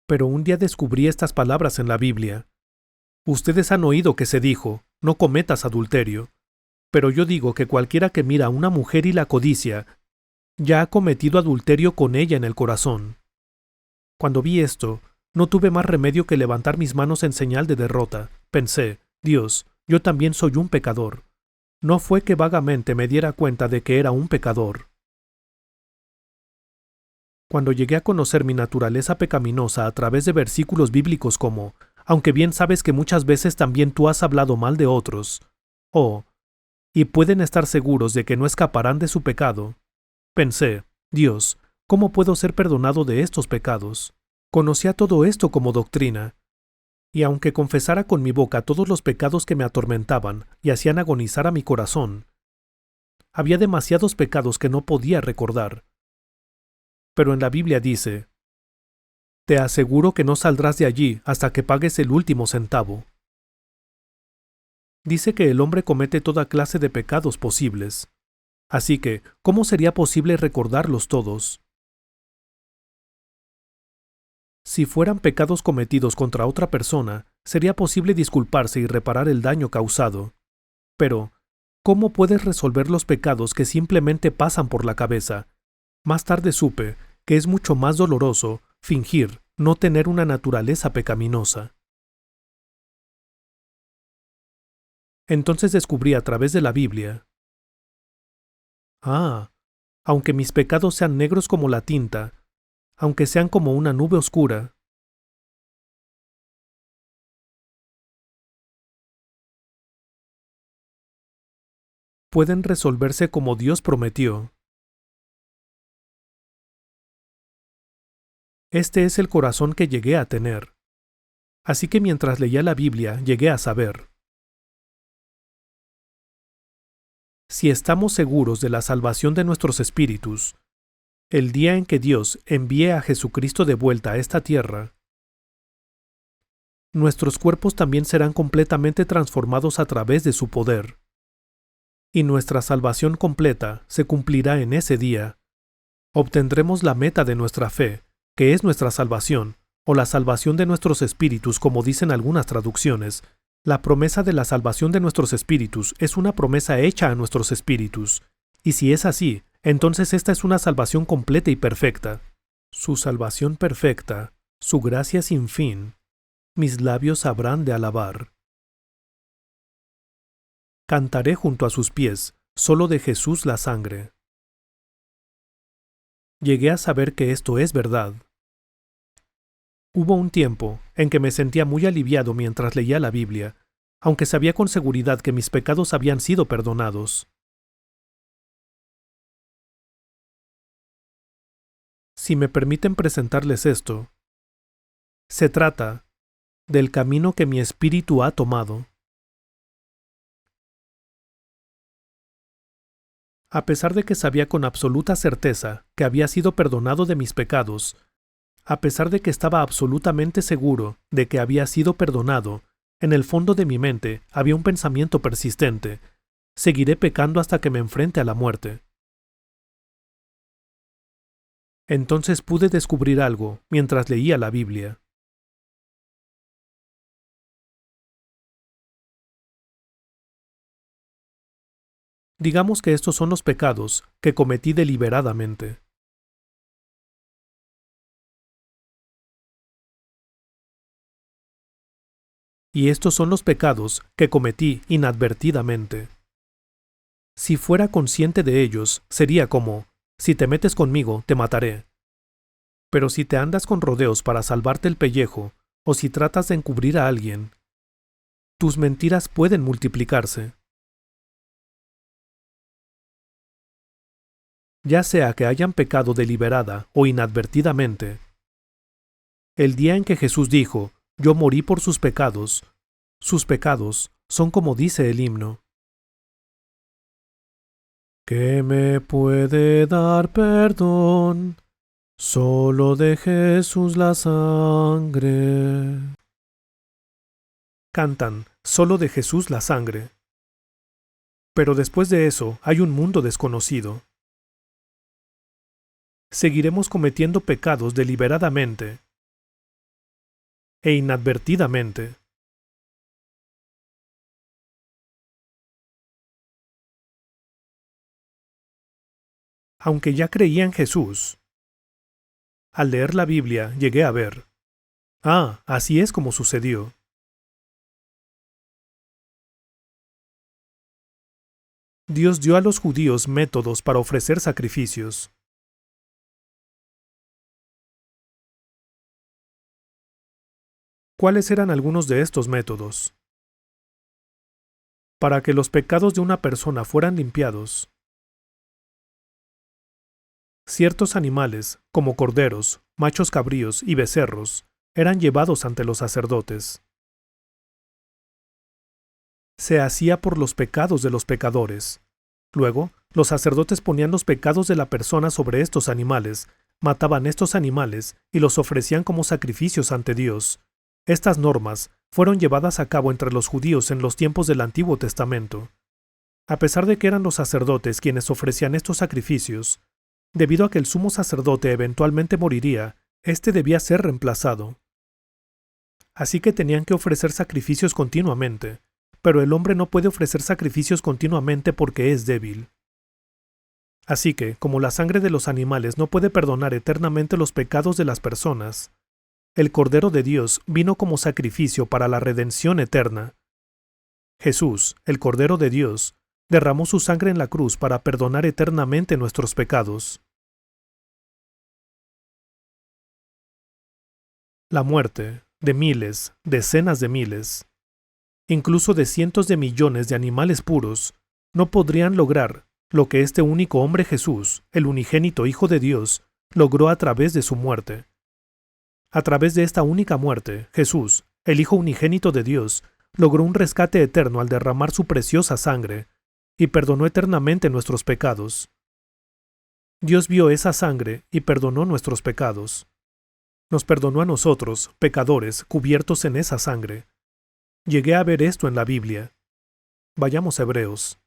A: Pero un día descubrí estas palabras en la Biblia. Ustedes han oído que se dijo, no cometas adulterio. Pero yo digo que cualquiera que mira a una mujer y la codicia, ya ha cometido adulterio con ella en el corazón. Cuando vi esto, no tuve más remedio que levantar mis manos en señal de derrota. Pensé, Dios, yo también soy un pecador. No fue que vagamente me diera cuenta de que era un pecador. Cuando llegué a conocer mi naturaleza pecaminosa a través de versículos bíblicos como, aunque bien sabes que muchas veces también tú has hablado mal de otros, o, y pueden estar seguros de que no escaparán de su pecado, pensé, Dios, ¿cómo puedo ser perdonado de estos pecados? Conocía todo esto como doctrina, y aunque confesara con mi boca todos los pecados que me atormentaban y hacían agonizar a mi corazón, había demasiados pecados que no podía recordar. Pero en la Biblia dice, te aseguro que no saldrás de allí hasta que pagues el último centavo. Dice que el hombre comete toda clase de pecados posibles. Así que, ¿cómo sería posible recordarlos todos? Si fueran pecados cometidos contra otra persona, sería posible disculparse y reparar el daño causado. Pero, ¿cómo puedes resolver los pecados que simplemente pasan por la cabeza? Más tarde supe que es mucho más doloroso fingir no tener una naturaleza pecaminosa. Entonces descubrí a través de la Biblia. Aunque mis pecados sean negros como la tinta, aunque sean como una nube oscura, pueden resolverse como Dios prometió. Este es el corazón que llegué a tener. Así que mientras leía la Biblia llegué a saber. Si estamos seguros de la salvación de nuestros espíritus, El día en que Dios envíe a Jesucristo de vuelta a esta tierra, nuestros cuerpos también serán completamente transformados a través de su poder. Y nuestra salvación completa se cumplirá en ese día. Obtendremos la meta de nuestra fe, que es nuestra salvación, o la salvación de nuestros espíritus, como dicen algunas traducciones. La promesa de la salvación de nuestros espíritus es una promesa hecha a nuestros espíritus. Y si es así, entonces esta es una salvación completa y perfecta. Su salvación perfecta, su gracia sin fin, mis labios habrán de alabar. Cantaré junto a sus pies, solo de Jesús la sangre. Llegué a saber que esto es verdad. Hubo un tiempo en que me sentía muy aliviado mientras leía la Biblia, aunque sabía con seguridad que mis pecados habían sido perdonados. Si me permiten presentarles esto, se trata del camino que mi espíritu ha tomado. A pesar de que sabía con absoluta certeza que había sido perdonado de mis pecados, a pesar de que estaba absolutamente seguro de que había sido perdonado, en el fondo de mi mente había un pensamiento persistente: seguiré pecando hasta que me enfrente a la muerte. Entonces pude descubrir algo mientras leía la Biblia. Digamos que estos son los pecados que cometí deliberadamente. Y estos son los pecados que cometí inadvertidamente. Si fuera consciente de ellos, sería como: si te metes conmigo, te mataré. Pero si te andas con rodeos para salvarte el pellejo, o si tratas de encubrir a alguien, tus mentiras pueden multiplicarse. Ya sea que hayan pecado deliberada o inadvertidamente. El día en que Jesús dijo: yo morí por sus pecados son como dice el himno. ¿Qué me puede dar perdón? Solo de Jesús la sangre. Cantan: solo de Jesús la sangre. Pero después de eso hay un mundo desconocido. Seguiremos cometiendo pecados deliberadamente e inadvertidamente. Aunque ya creía en Jesús, al leer la Biblia llegué a ver: así es como sucedió. Dios dio a los judíos métodos para ofrecer sacrificios. ¿Cuáles eran algunos de estos métodos? Para que los pecados de una persona fueran limpiados, ciertos animales, como corderos, machos cabríos y becerros, eran llevados ante los sacerdotes. Se hacía por los pecados de los pecadores. Luego, los sacerdotes ponían los pecados de la persona sobre estos animales, mataban estos animales y los ofrecían como sacrificios ante Dios. Estas normas fueron llevadas a cabo entre los judíos en los tiempos del Antiguo Testamento. A pesar de que eran los sacerdotes quienes ofrecían estos sacrificios, debido a que el sumo sacerdote eventualmente moriría, éste debía ser reemplazado. Así que tenían que ofrecer sacrificios continuamente, pero el hombre no puede ofrecer sacrificios continuamente porque es débil. Así que, como la sangre de los animales no puede perdonar eternamente los pecados de las personas, el Cordero de Dios vino como sacrificio para la redención eterna. Jesús, el Cordero de Dios, derramó su sangre en la cruz para perdonar eternamente nuestros pecados. La muerte de miles, decenas de miles, incluso de cientos de millones de animales puros, no podrían lograr lo que este único hombre Jesús, el unigénito Hijo de Dios, logró a través de su muerte. A través de esta única muerte, Jesús, el Hijo unigénito de Dios, logró un rescate eterno al derramar su preciosa sangre, y perdonó eternamente nuestros pecados. Dios vio esa sangre y perdonó nuestros pecados. Nos perdonó a nosotros, pecadores, cubiertos en esa sangre. Llegué a ver esto en la Biblia. Vayamos a Hebreos.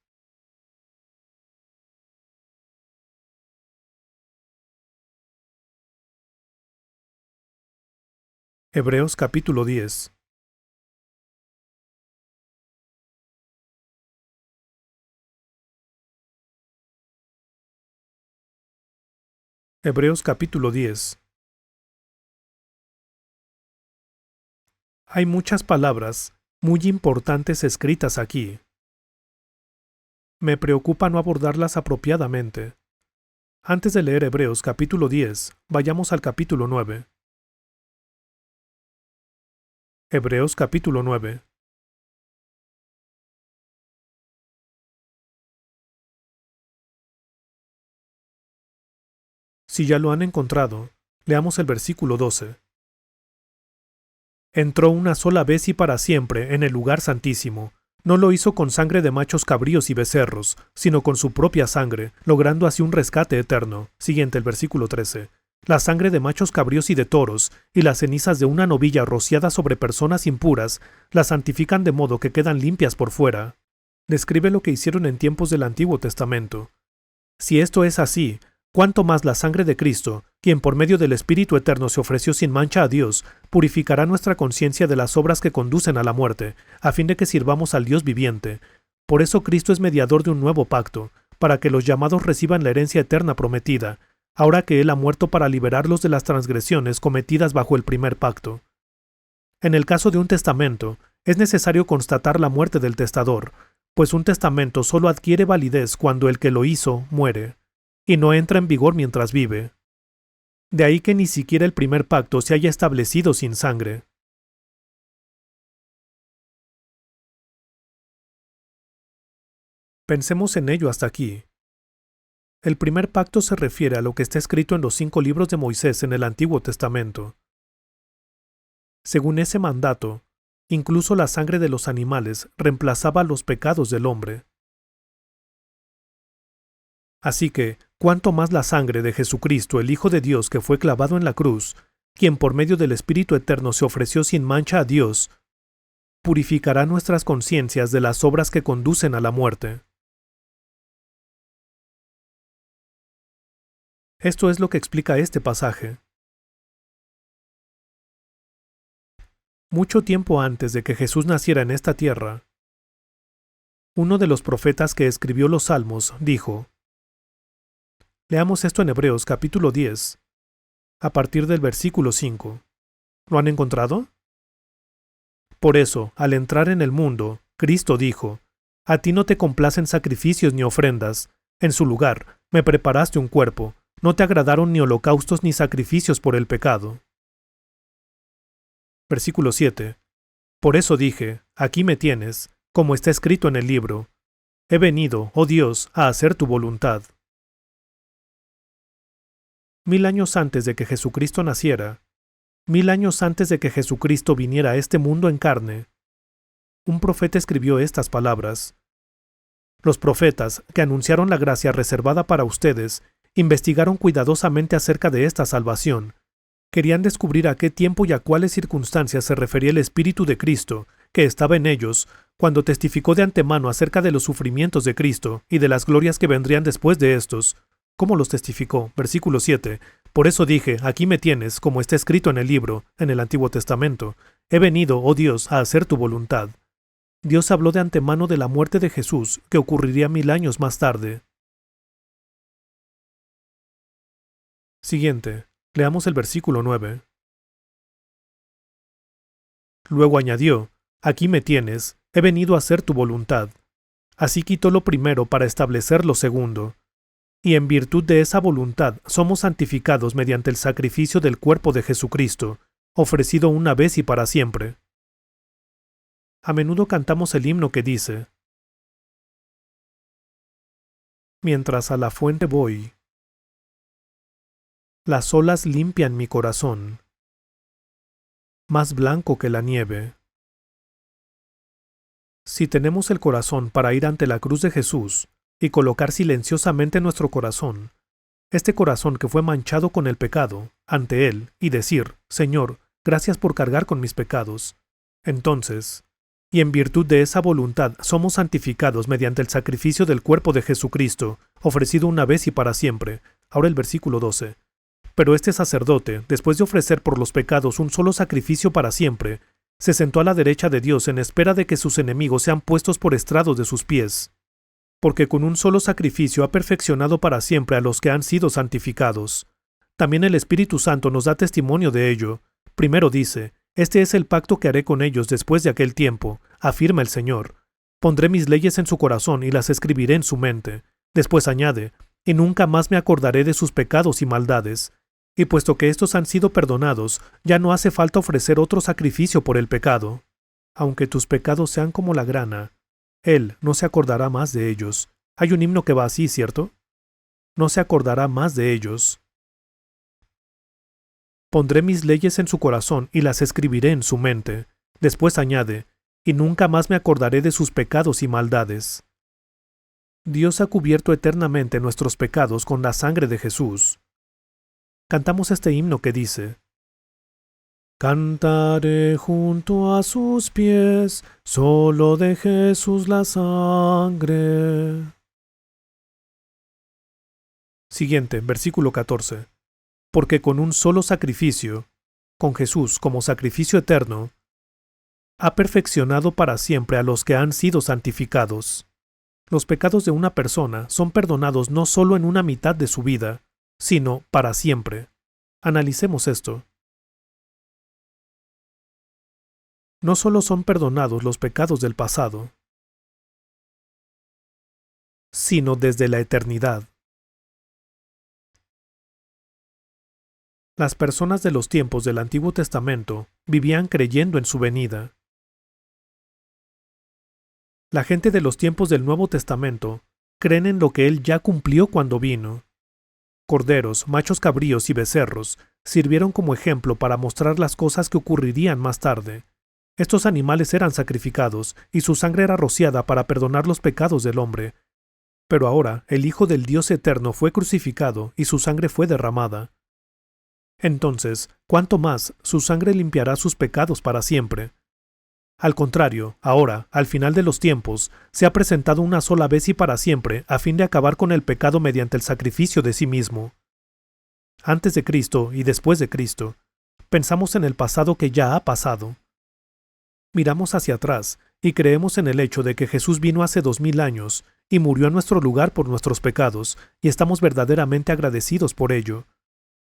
A: Hebreos capítulo 10. Hebreos capítulo 10. Hay muchas palabras muy importantes escritas aquí. Me preocupa no abordarlas apropiadamente. Antes de leer Hebreos capítulo 10, vayamos al capítulo 9. Hebreos capítulo 9. Si ya lo han encontrado, leamos el versículo 12. Entró una sola vez y para siempre en el lugar santísimo. No lo hizo con sangre de machos cabríos y becerros, sino con su propia sangre, logrando así un rescate eterno. Siguiente el versículo 13. La sangre de machos cabríos y de toros, y las cenizas de una novilla rociadas sobre personas impuras, las santifican de modo que quedan limpias por fuera. Describe lo que hicieron en tiempos del Antiguo Testamento. Si esto es así, ¿cuánto más la sangre de Cristo, quien por medio del Espíritu Eterno se ofreció sin mancha a Dios, purificará nuestra conciencia de las obras que conducen a la muerte, a fin de que sirvamos al Dios viviente? Por eso Cristo es mediador de un nuevo pacto, para que los llamados reciban la herencia eterna prometida, ahora que Él ha muerto para liberarlos de las transgresiones cometidas bajo el primer pacto. En el caso de un testamento, es necesario constatar la muerte del testador, pues un testamento solo adquiere validez cuando el que lo hizo muere, y no entra en vigor mientras vive. De ahí que ni siquiera el primer pacto se haya establecido sin sangre. Pensemos en ello hasta aquí. El primer pacto se refiere a lo que está escrito en los 5 libros de Moisés en el Antiguo Testamento. Según ese mandato, incluso la sangre de los animales reemplazaba los pecados del hombre. Así que, cuánto más la sangre de Jesucristo, el Hijo de Dios que fue clavado en la cruz, quien por medio del Espíritu Eterno se ofreció sin mancha a Dios, purificará nuestras conciencias de las obras que conducen a la muerte. Esto es lo que explica este pasaje. Mucho tiempo antes de que Jesús naciera en esta tierra, uno de los profetas que escribió los Salmos dijo: Leamos esto en Hebreos capítulo 10, a partir del versículo 5. ¿Lo han encontrado? Por eso, al entrar en el mundo, Cristo dijo: A ti no te complacen sacrificios ni ofrendas. En su lugar, me preparaste un cuerpo. No te agradaron ni holocaustos ni sacrificios por el pecado. Versículo 7. Por eso dije: Aquí me tienes, como está escrito en el libro. He venido, oh Dios, a hacer tu voluntad. 1000 años antes de que Jesucristo naciera, 1000 años antes de que Jesucristo viniera a este mundo en carne, un profeta escribió estas palabras. Los profetas, que anunciaron la gracia reservada para ustedes, investigaron cuidadosamente acerca de esta salvación. Querían descubrir a qué tiempo y a cuáles circunstancias se refería el Espíritu de Cristo, que estaba en ellos, cuando testificó de antemano acerca de los sufrimientos de Cristo y de las glorias que vendrían después de estos. ¿Cómo los testificó? Versículo 7. Por eso dije: Aquí me tienes, como está escrito en el libro, en el Antiguo Testamento. He venido, oh Dios, a hacer tu voluntad. Dios habló de antemano de la muerte de Jesús, que ocurriría 1000 años más tarde. Siguiente, leamos el versículo 9. Luego añadió: Aquí me tienes, he venido a hacer tu voluntad. Así quitó lo primero para establecer lo segundo. Y en virtud de esa voluntad somos santificados mediante el sacrificio del cuerpo de Jesucristo, ofrecido una vez y para siempre. A menudo cantamos el himno que dice: Mientras a la fuente voy, las olas limpian mi corazón, más blanco que la nieve. Si tenemos el corazón para ir ante la cruz de Jesús y colocar silenciosamente nuestro corazón, Este corazón que fue manchado con el pecado, ante Él, y decir, Señor, gracias por cargar con mis pecados. Entonces, y en virtud de esa voluntad somos santificados mediante el sacrificio del cuerpo de Jesucristo, ofrecido una vez y para siempre. Ahora el versículo 12. Pero este sacerdote, después de ofrecer por los pecados un solo sacrificio para siempre, se sentó a la derecha de Dios en espera de que sus enemigos sean puestos por estrados de sus pies. Porque con un solo sacrificio ha perfeccionado para siempre a los que han sido santificados. También el Espíritu Santo nos da testimonio de ello. Primero dice, este es el pacto que haré con ellos después de aquel tiempo, afirma el Señor. Pondré mis leyes en su corazón y las escribiré en su mente. Después añade, y nunca más me acordaré de sus pecados y maldades. Y puesto que estos han sido perdonados, ya no hace falta ofrecer otro sacrificio por el pecado. Aunque tus pecados sean como la grana, Él no se acordará más de ellos. Hay un himno que va así, ¿cierto? No se acordará más de ellos. Pondré mis leyes en su corazón y las escribiré en su mente. Después añade, y nunca más me acordaré de sus pecados y maldades. Dios ha cubierto eternamente nuestros pecados con la sangre de Jesús. Cantamos este himno que dice, Cantaré junto a sus pies, solo de Jesús la sangre. Siguiente, versículo 14. Porque con un solo sacrificio, con Jesús como sacrificio eterno, ha perfeccionado para siempre a los que han sido santificados. Los pecados de una persona son perdonados no solo en una mitad de su vida, sino para siempre. Analicemos esto. No solo son perdonados los pecados del pasado, sino desde la eternidad. Las personas de los tiempos del Antiguo Testamento vivían creyendo en su venida. La gente de los tiempos del Nuevo Testamento creen en lo que Él ya cumplió cuando vino. Corderos, machos cabríos y becerros sirvieron como ejemplo para mostrar las cosas que ocurrirían más tarde. Estos animales eran sacrificados y su sangre era rociada para perdonar los pecados del hombre. Pero ahora el Hijo del Dios eterno fue crucificado y su sangre fue derramada. Entonces, ¿cuánto más su sangre limpiará sus pecados para siempre? Al contrario, ahora, al final de los tiempos, se ha presentado una sola vez y para siempre a fin de acabar con el pecado mediante el sacrificio de sí mismo. Antes de Cristo y después de Cristo, pensamos en el pasado que ya ha pasado. Miramos hacia atrás y creemos en el hecho de que Jesús vino hace 2000 años y murió en nuestro lugar por nuestros pecados, y estamos verdaderamente agradecidos por ello.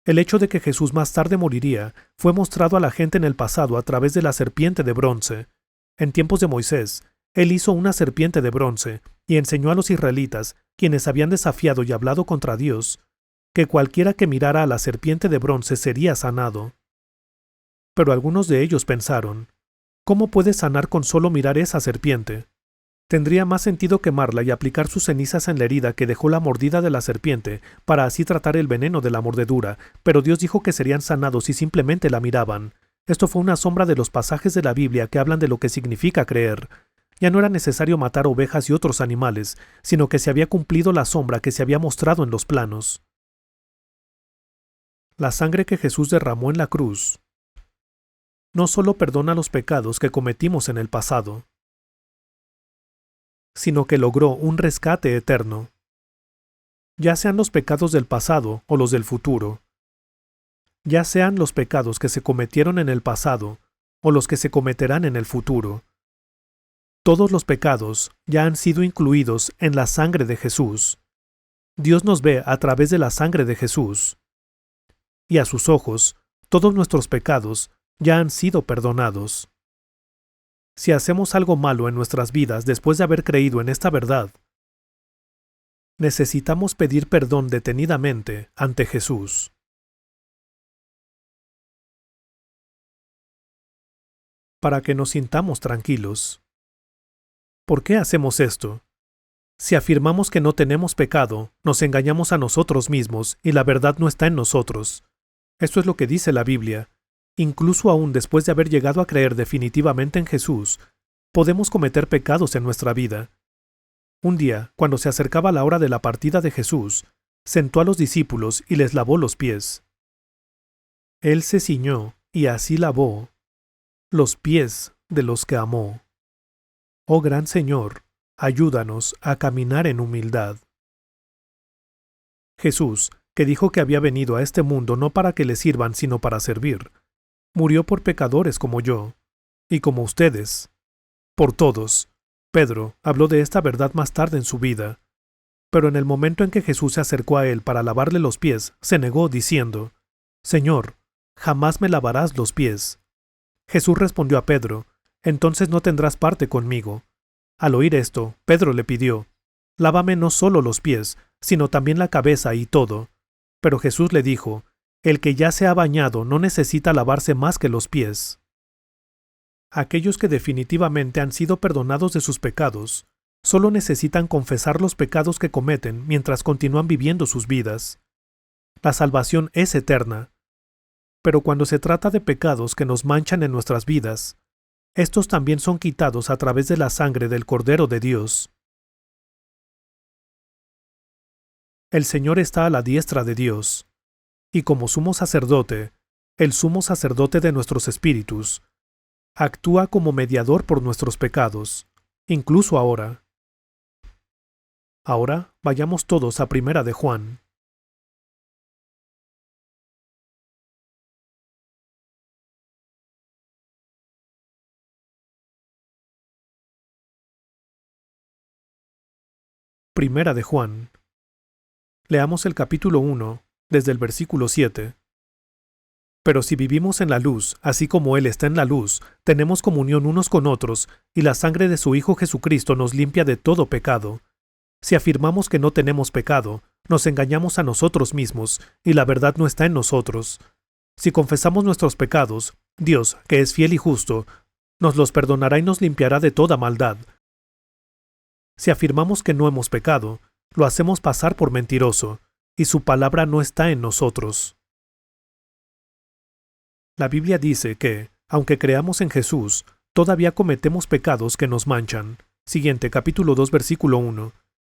A: El hecho de que Jesús más tarde moriría fue mostrado a la gente en el pasado a través de la serpiente de bronce. En tiempos de Moisés, él hizo una serpiente de bronce y enseñó a los israelitas, quienes habían desafiado y hablado contra Dios, que cualquiera que mirara a la serpiente de bronce sería sanado. Pero algunos de ellos pensaron, ¿cómo puede sanar con solo mirar esa serpiente? Tendría más sentido quemarla y aplicar sus cenizas en la herida que dejó la mordida de la serpiente, para así tratar el veneno de la mordedura, pero Dios dijo que serían sanados si simplemente la miraban. Esto fue una sombra de los pasajes de la Biblia que hablan de lo que significa creer. Ya no era necesario matar ovejas y otros animales, sino que se había cumplido la sombra que se había mostrado en los planos. La sangre que Jesús derramó en la cruz no solo perdona los pecados que cometimos en el pasado, sino que logró un rescate eterno. Ya sean los pecados del pasado o los del futuro, ya sean los pecados que se cometieron en el pasado o los que se cometerán en el futuro, todos los pecados ya han sido incluidos en la sangre de Jesús. Dios nos ve a través de la sangre de Jesús, y a sus ojos, todos nuestros pecados ya han sido perdonados. Si hacemos algo malo en nuestras vidas después de haber creído en esta verdad, necesitamos pedir perdón detenidamente ante Jesús. Para que nos sintamos tranquilos. ¿Por qué hacemos esto? Si afirmamos que no tenemos pecado, nos engañamos a nosotros mismos y la verdad no está en nosotros. Esto es lo que dice la Biblia. Incluso aún después de haber llegado a creer definitivamente en Jesús, podemos cometer pecados en nuestra vida. Un día, cuando se acercaba la hora de la partida de Jesús, sentó a los discípulos y les lavó los pies. Él se ciñó y así lavó los pies de los que amó. Oh gran Señor, ayúdanos a caminar en humildad. Jesús, que dijo que había venido a este mundo no para que le sirvan, sino para servir, murió por pecadores como yo, y como ustedes, por todos. Pedro habló de esta verdad más tarde en su vida, pero en el momento en que Jesús se acercó a él para lavarle los pies, se negó diciendo, Señor, jamás me lavarás los pies. Jesús respondió a Pedro, entonces no tendrás parte conmigo. Al oír esto, Pedro le pidió, lávame no solo los pies, sino también la cabeza y todo. Pero Jesús le dijo, el que ya se ha bañado no necesita lavarse más que los pies. Aquellos que definitivamente han sido perdonados de sus pecados, solo necesitan confesar los pecados que cometen mientras continúan viviendo sus vidas. La salvación es eterna. Pero cuando se trata de pecados que nos manchan en nuestras vidas, estos también son quitados a través de la sangre del Cordero de Dios. El Señor está a la diestra de Dios, y como sumo sacerdote, el sumo sacerdote de nuestros espíritus, actúa como mediador por nuestros pecados, incluso ahora. Ahora vayamos todos a Primera de Juan. Primera de Juan. Leamos el capítulo 1, desde el versículo 7. Pero si vivimos en la luz, así como Él está en la luz, tenemos comunión unos con otros, y la sangre de su Hijo Jesucristo nos limpia de todo pecado. Si afirmamos que no tenemos pecado, nos engañamos a nosotros mismos, y la verdad no está en nosotros. Si confesamos nuestros pecados, Dios, que es fiel y justo, nos los perdonará y nos limpiará de toda maldad. Si afirmamos que no hemos pecado, lo hacemos pasar por mentiroso, y su palabra no está en nosotros. La Biblia dice que, aunque creamos en Jesús, todavía cometemos pecados que nos manchan. Siguiente, capítulo 2, versículo 1.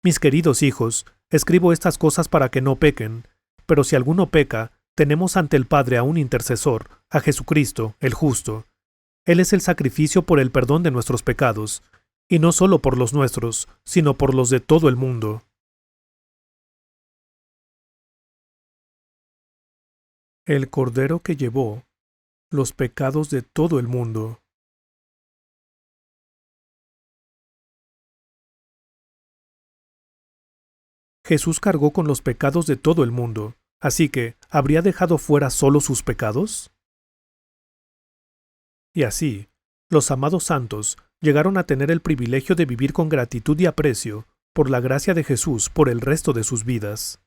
A: Mis queridos hijos, escribo estas cosas para que no pequen, pero si alguno peca, tenemos ante el Padre a un intercesor, a Jesucristo, el justo. Él es el sacrificio por el perdón de nuestros pecados, y no solo por los nuestros, sino por los de todo el mundo. El Cordero que llevó los pecados de todo el mundo. Jesús cargó con los pecados de todo el mundo, así que, ¿habría dejado fuera solo sus pecados? Y así, los amados santos llegaron a tener el privilegio de vivir con gratitud y aprecio por la gracia de Jesús por el resto de sus vidas.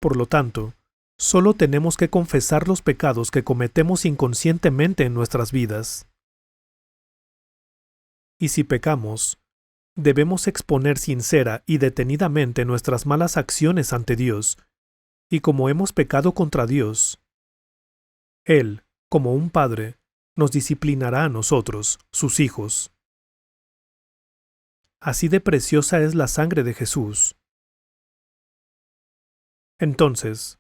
A: Por lo tanto, solo tenemos que confesar los pecados que cometemos inconscientemente en nuestras vidas. Y si pecamos, debemos exponer sincera y detenidamente nuestras malas acciones ante Dios, y como hemos pecado contra Dios, Él, como un padre, nos disciplinará a nosotros, sus hijos. Así de preciosa es la sangre de Jesús. Entonces,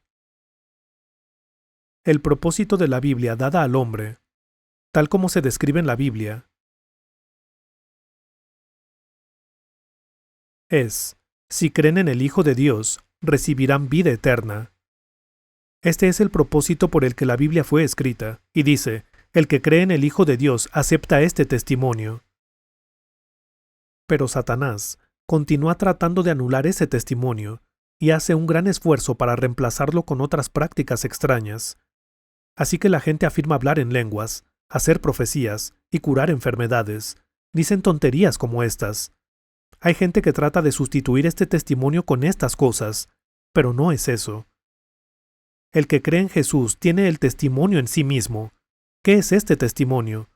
A: el propósito de la Biblia dada al hombre, tal como se describe en la Biblia, es, si creen en el Hijo de Dios, recibirán vida eterna. Este es el propósito por el que la Biblia fue escrita, y dice, el que cree en el Hijo de Dios acepta este testimonio. Pero Satanás continúa tratando de anular ese testimonio, y hace un gran esfuerzo para reemplazarlo con otras prácticas extrañas. Así que la gente afirma hablar en lenguas, hacer profecías y curar enfermedades. Dicen tonterías como estas. Hay gente que trata de sustituir este testimonio con estas cosas, pero no es eso. El que cree en Jesús tiene el testimonio en sí mismo. ¿Qué es este testimonio?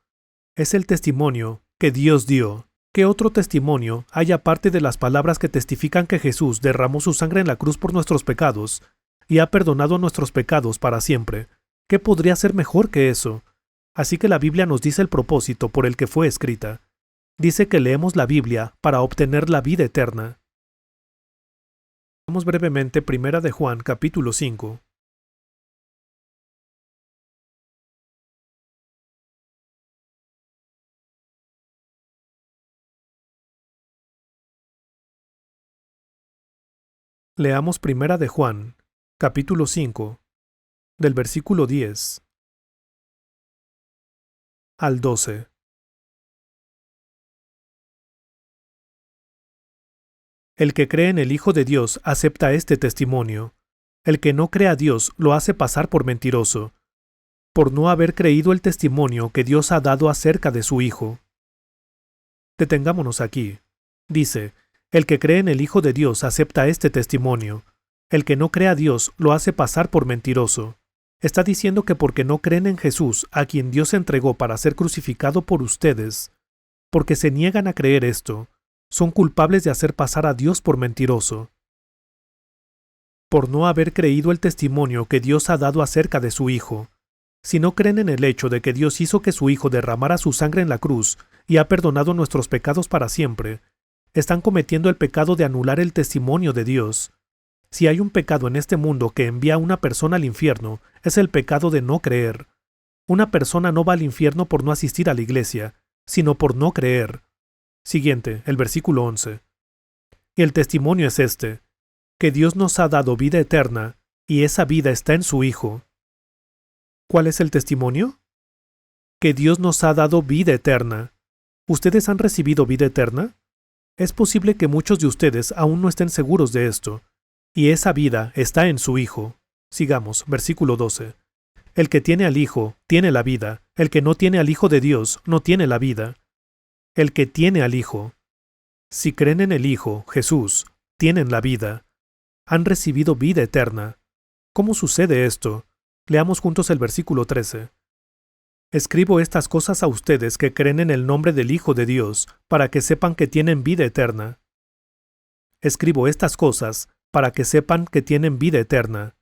A: Es el testimonio que Dios dio. ¿Qué otro testimonio hay aparte de las palabras que testifican que Jesús derramó su sangre en la cruz por nuestros pecados y ha perdonado nuestros pecados para siempre? ¿Qué podría ser mejor que eso? Así que la Biblia nos dice el propósito por el que fue escrita. dice que leemos la Biblia para obtener la vida eterna. Vamos brevemente 1 de Juan, capítulo 5. Leamos 1 de Juan, capítulo 5, del versículo 10 al 12. El que cree en el Hijo de Dios acepta este testimonio. El que no cree a Dios lo hace pasar por mentiroso, por no haber creído el testimonio que Dios ha dado acerca de su Hijo. Detengámonos aquí. Dice, el que cree en el Hijo de Dios acepta este testimonio. El que no cree a Dios lo hace pasar por mentiroso. Está diciendo que porque no creen en Jesús, a quien Dios entregó para ser crucificado por ustedes, porque se niegan a creer esto, son culpables de hacer pasar a Dios por mentiroso, por no haber creído el testimonio que Dios ha dado acerca de su Hijo. Si no creen en el hecho de que Dios hizo que su Hijo derramara su sangre en la cruz y ha perdonado nuestros pecados para siempre, están cometiendo el pecado de anular el testimonio de Dios. Si hay un pecado en este mundo que envía a una persona al infierno, es el pecado de no creer. Una persona no va al infierno por no asistir a la iglesia, sino por no creer. Siguiente, el versículo 11. Y el testimonio es este, que Dios nos ha dado vida eterna, y esa vida está en su Hijo. ¿Cuál es el testimonio? Que Dios nos ha dado vida eterna. ¿Ustedes han recibido vida eterna? Es posible que muchos de ustedes aún no estén seguros de esto, y esa vida está en su Hijo. Sigamos, versículo 12. El que tiene al Hijo, tiene la vida. El que no tiene al Hijo de Dios, no tiene la vida. El que tiene al Hijo. Si creen en el Hijo, Jesús, tienen la vida. Han recibido vida eterna. ¿Cómo sucede esto? Leamos juntos el versículo 13. Escribo estas cosas a ustedes que creen en el nombre del Hijo de Dios, para que sepan que tienen vida eterna. Escribo estas cosas para que sepan que tienen vida eterna.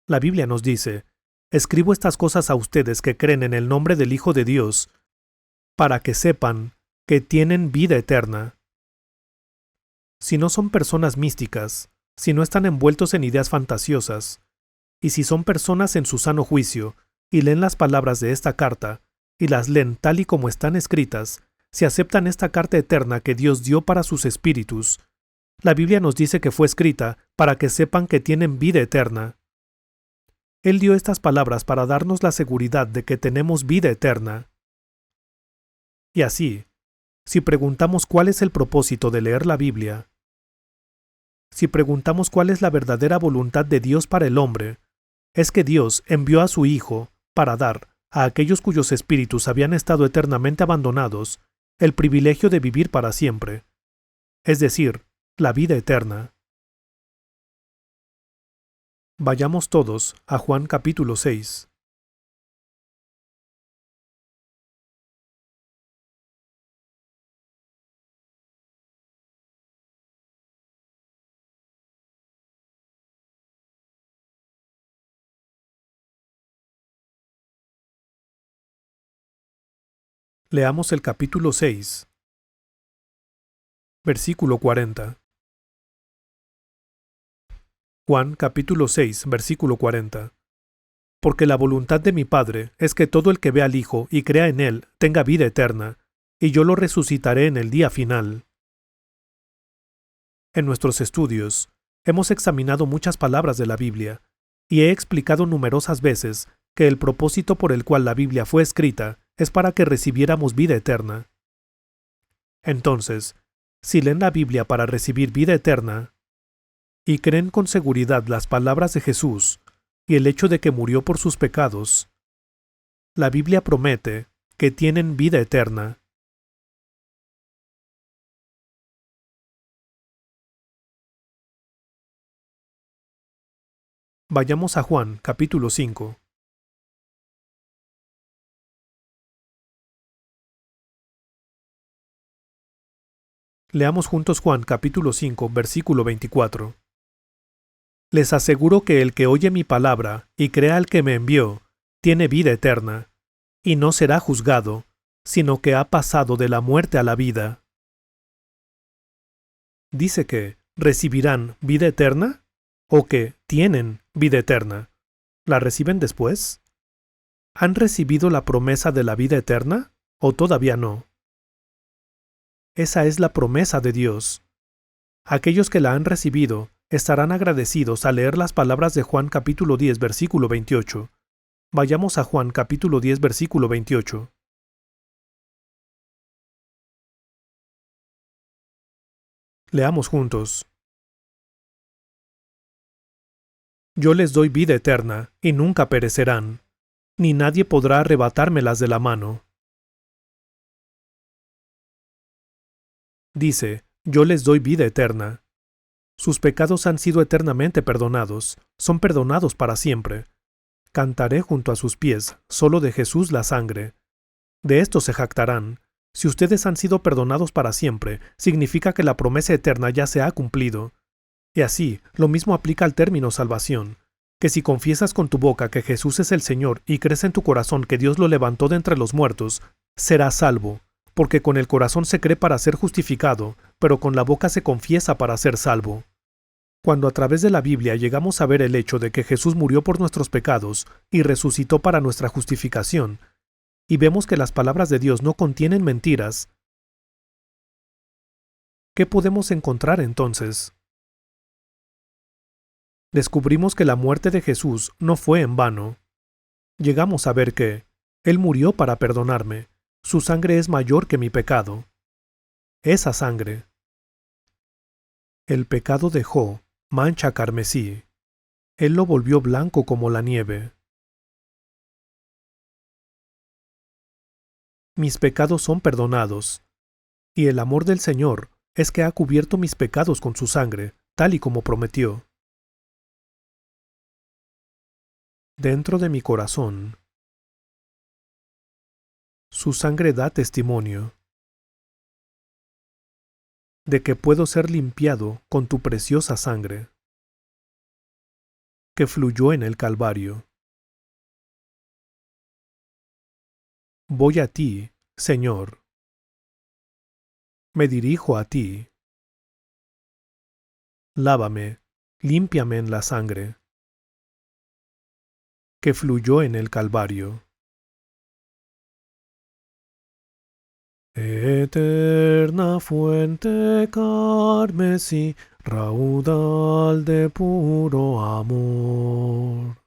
A: La Biblia nos dice, escribo estas cosas a ustedes que creen en el nombre del Hijo de Dios, para que sepan que tienen vida eterna. Si no son personas místicas, si no están envueltos en ideas fantasiosas, y si son personas en su sano juicio, y leen las palabras de esta carta, y las leen tal y como están escritas, si aceptan esta carta eterna que Dios dio para sus espíritus, la Biblia nos dice que fue escrita para que sepan que tienen vida eterna. Él dio estas palabras para darnos la seguridad de que tenemos vida eterna. Y así, si preguntamos cuál es el propósito de leer la Biblia, si preguntamos cuál es la verdadera voluntad de Dios para el hombre, es que Dios envió a su Hijo para dar a aquellos cuyos espíritus habían estado eternamente abandonados el privilegio de vivir para siempre, es decir, la vida eterna. Vayamos todos a Juan capítulo 6. Leamos el capítulo 6, versículo 40. Juan capítulo 6, versículo 40. Porque la voluntad de mi Padre es que todo el que vea al Hijo y crea en Él tenga vida eterna, y yo lo resucitaré en el día final. En nuestros estudios, hemos examinado muchas palabras de la Biblia, y he explicado numerosas veces que el propósito por el cual la Biblia fue escrita es para que recibiéramos vida eterna. Entonces, si leen la Biblia para recibir vida eterna, y creen con seguridad las palabras de Jesús y el hecho de que murió por sus pecados, la Biblia promete que tienen vida eterna. Vayamos a Juan capítulo 5. Leamos juntos Juan capítulo 5, versículo 24. Les aseguro que el que oye mi palabra y crea al que me envió, tiene vida eterna, y no será juzgado, sino que ha pasado de la muerte a la vida. ¿Dice que recibirán vida eterna o que tienen vida eterna? ¿La reciben después? ¿Han recibido la promesa de la vida eterna o todavía no? Esa es la promesa de Dios. Aquellos que la han recibido estarán agradecidos al leer las palabras de Juan capítulo 10 versículo 28. Vayamos a Juan capítulo 10 versículo 28. Leamos juntos. Yo les doy vida eterna, y nunca perecerán, ni nadie podrá arrebatármelas de la mano. Dice, yo les doy vida eterna. Sus pecados han sido eternamente perdonados, son perdonados para siempre. Cantaré junto a sus pies, solo de Jesús la sangre. De esto se jactarán. Si ustedes han sido perdonados para siempre, significa que la promesa eterna ya se ha cumplido. Y así, lo mismo aplica al término salvación, que si confiesas con tu boca que Jesús es el Señor y crees en tu corazón que Dios lo levantó de entre los muertos, serás salvo, porque con el corazón se cree para ser justificado, pero con la boca se confiesa para ser salvo. Cuando a través de la Biblia llegamos a ver el hecho de que Jesús murió por nuestros pecados y resucitó para nuestra justificación, y vemos que las palabras de Dios no contienen mentiras, ¿qué podemos encontrar entonces? Descubrimos que la muerte de Jesús no fue en vano. Llegamos a ver que Él murió para perdonarme. Su sangre es mayor que mi pecado. Esa sangre. El pecado dejó mancha carmesí. Él lo volvió blanco como la nieve. Mis pecados son perdonados, y el amor del Señor es que ha cubierto mis pecados con su sangre, tal y como prometió. Dentro de mi corazón, su sangre da testimonio de que puedo ser limpiado con tu preciosa sangre, que fluyó en el Calvario. Voy a ti, Señor. Me dirijo a ti. Lávame, límpiame en la sangre, que fluyó en el Calvario. Eterna fuente carmesí, raudal de puro amor.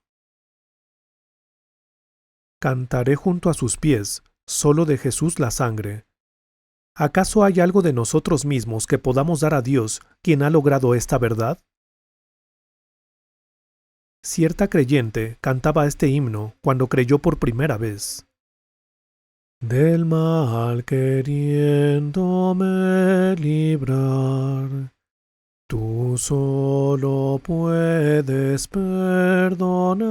A: Cantaré junto a sus pies, solo de Jesús la sangre. ¿Acaso hay algo de nosotros mismos que podamos dar a Dios, quien ha logrado esta verdad? Cierta creyente cantaba este himno cuando creyó por primera vez. Del mal queriéndome librar, tú solo puedes perdonar.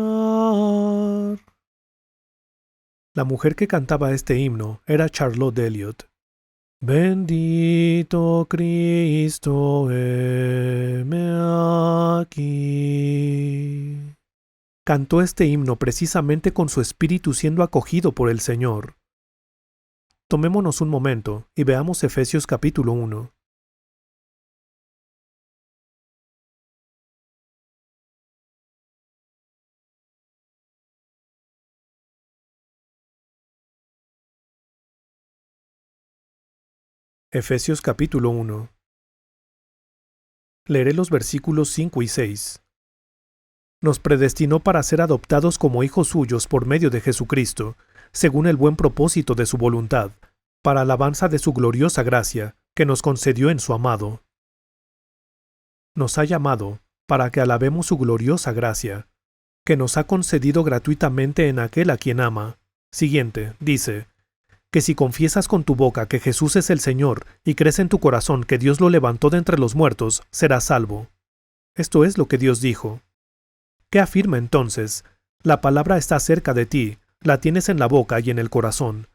A: La mujer que cantaba este himno era Charlotte Elliott. Bendito Cristo, heme aquí. Cantó este himno precisamente con su espíritu siendo acogido por el Señor. Tomémonos un momento y veamos Efesios capítulo 1. Efesios capítulo 1. Leeré los versículos 5 y 6. Nos predestinó para ser adoptados como hijos suyos por medio de Jesucristo, según el buen propósito de su voluntad, para alabanza de su gloriosa gracia, que nos concedió en su amado. Nos ha llamado para que alabemos su gloriosa gracia, que nos ha concedido gratuitamente en aquel a quien ama. Siguiente, dice, que si confiesas con tu boca que Jesús es el Señor y crees en tu corazón que Dios lo levantó de entre los muertos, serás salvo. Esto es lo que Dios dijo. ¿Qué afirma entonces? La palabra está cerca de ti, la tienes en la boca y en el corazón.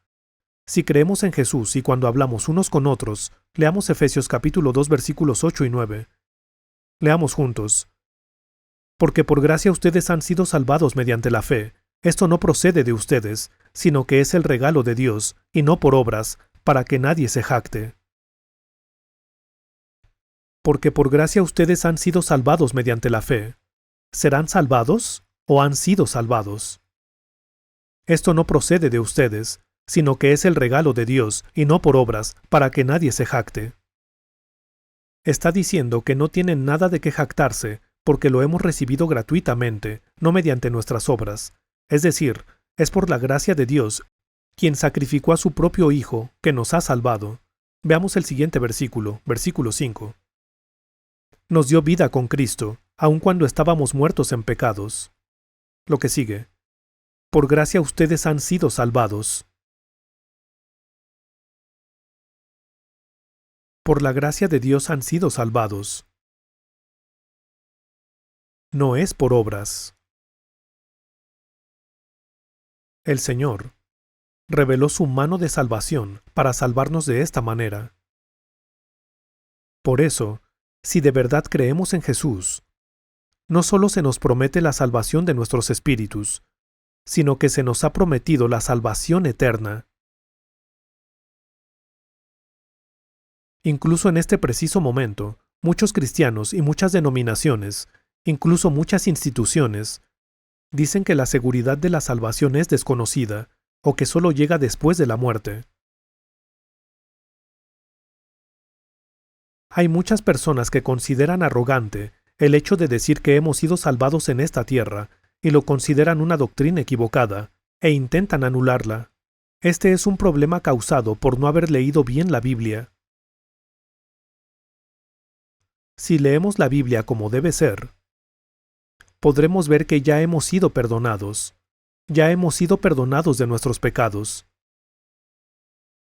A: Si creemos en Jesús y cuando hablamos unos con otros, leamos Efesios capítulo 2 versículos 8 y 9. Leamos juntos. Porque por gracia ustedes han sido salvados mediante la fe. Esto no procede de ustedes, sino que es el regalo de Dios, y no por obras, para que nadie se jacte. Porque por gracia ustedes han sido salvados mediante la fe. ¿Serán salvados o han sido salvados? Esto no procede de ustedes, sino que es el regalo de Dios, y no por obras, para que nadie se jacte. Está diciendo que no tienen nada de qué jactarse, porque lo hemos recibido gratuitamente, no mediante nuestras obras. Es decir, es por la gracia de Dios, quien sacrificó a su propio Hijo, que nos ha salvado. Veamos el siguiente versículo, versículo 5. Nos dio vida con Cristo, aun cuando estábamos muertos en pecados. Lo que sigue. Por gracia ustedes han sido salvados. Por la gracia de Dios han sido salvados. No es por obras. El Señor reveló su mano de salvación para salvarnos de esta manera. Por eso, si de verdad creemos en Jesús, no solo se nos promete la salvación de nuestros espíritus, sino que se nos ha prometido la salvación eterna. Incluso en este preciso momento, muchos cristianos y muchas denominaciones, incluso muchas instituciones, dicen que la seguridad de la salvación es desconocida o que solo llega después de la muerte. Hay muchas personas que consideran arrogante el hecho de decir que hemos sido salvados en esta tierra y lo consideran una doctrina equivocada e intentan anularla. Este es un problema causado por no haber leído bien la Biblia. Si leemos la Biblia como debe ser, podremos ver que ya hemos sido perdonados. Ya hemos sido perdonados de nuestros pecados.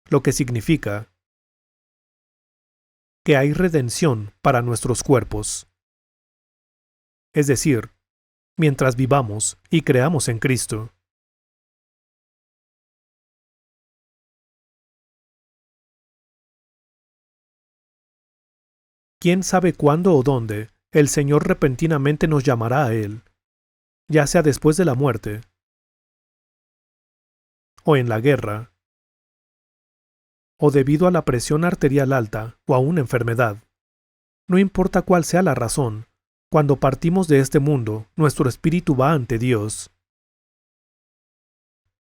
A: Lo que significa que hay redención para nuestros cuerpos. Es decir, mientras vivamos y creamos en Cristo. ¿Quién sabe cuándo o dónde el Señor repentinamente nos llamará a Él, ya sea después de la muerte, o en la guerra, o debido a la presión arterial alta o a una enfermedad? No importa cuál sea la razón, cuando partimos de este mundo, nuestro espíritu va ante Dios.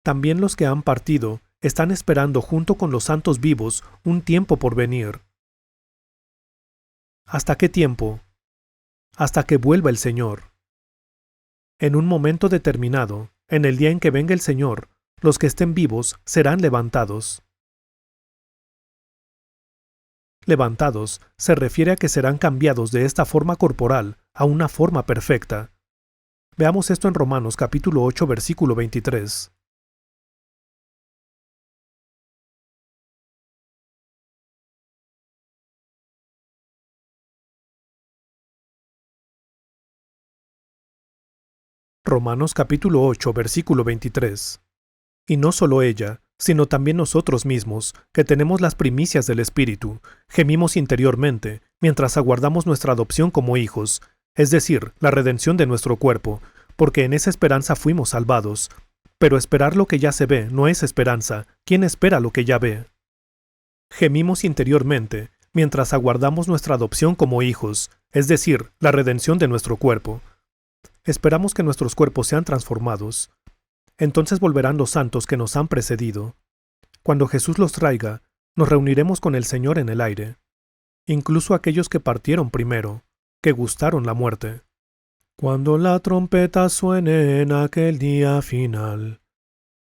A: También los que han partido están esperando junto con los santos vivos un tiempo por venir. ¿Hasta qué tiempo? Hasta que vuelva el Señor. En un momento determinado, en el día en que venga el Señor, los que estén vivos serán levantados. Levantados se refiere a que serán cambiados de esta forma corporal a una forma perfecta. Veamos esto en Romanos capítulo 8 versículo 23. Romanos capítulo 8 versículo 23. Y no solo ella, sino también nosotros mismos, que tenemos las primicias del Espíritu, gemimos interiormente, mientras aguardamos nuestra adopción como hijos, es decir, la redención de nuestro cuerpo, porque en esa esperanza fuimos salvados. Pero esperar lo que ya se ve no es esperanza. ¿Quién espera lo que ya ve? Gemimos interiormente, mientras aguardamos nuestra adopción como hijos, es decir, la redención de nuestro cuerpo. Esperamos que nuestros cuerpos sean transformados. Entonces volverán los santos que nos han precedido. Cuando Jesús los traiga, nos reuniremos con el Señor en el aire. Incluso aquellos que partieron primero, que gustaron la muerte. Cuando la trompeta suene en aquel día final,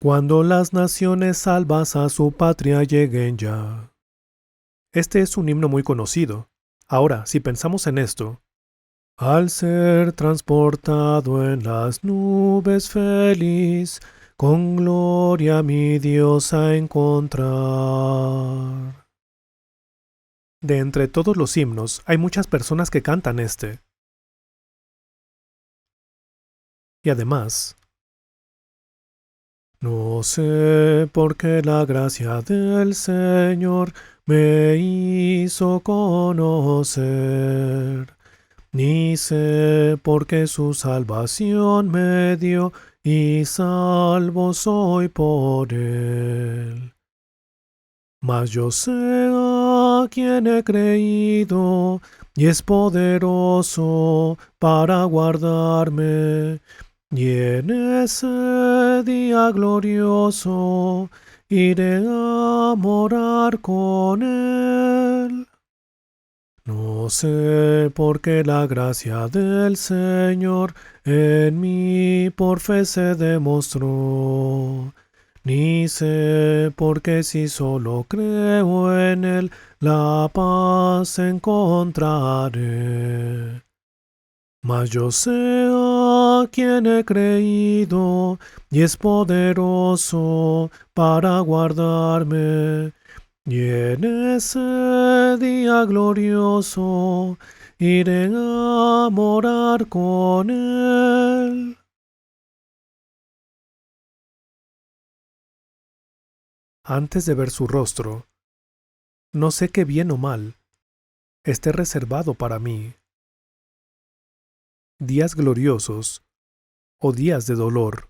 A: cuando las naciones salvas a su patria lleguen ya. Este es un himno muy conocido. Ahora, si pensamos en esto, al ser transportado en las nubes feliz, con gloria mi Dios a encontrar. De entre todos los himnos, hay muchas personas que cantan este. Y además, no sé por qué la gracia del Señor me hizo conocer, ni sé por qué su salvación me dio y salvo soy por él. Mas yo sé a quien he creído, y es poderoso para guardarme, y en ese día glorioso iré a morar con él. No sé por qué la gracia del Señor en mí por fe se demostró, ni sé por qué si solo creo en Él la paz encontraré. Mas yo sé a quien he creído y es poderoso para guardarme. Y en ese día glorioso iré a morar con él. Antes de ver su rostro, no sé qué bien o mal esté reservado para mí. Días gloriosos o días de dolor.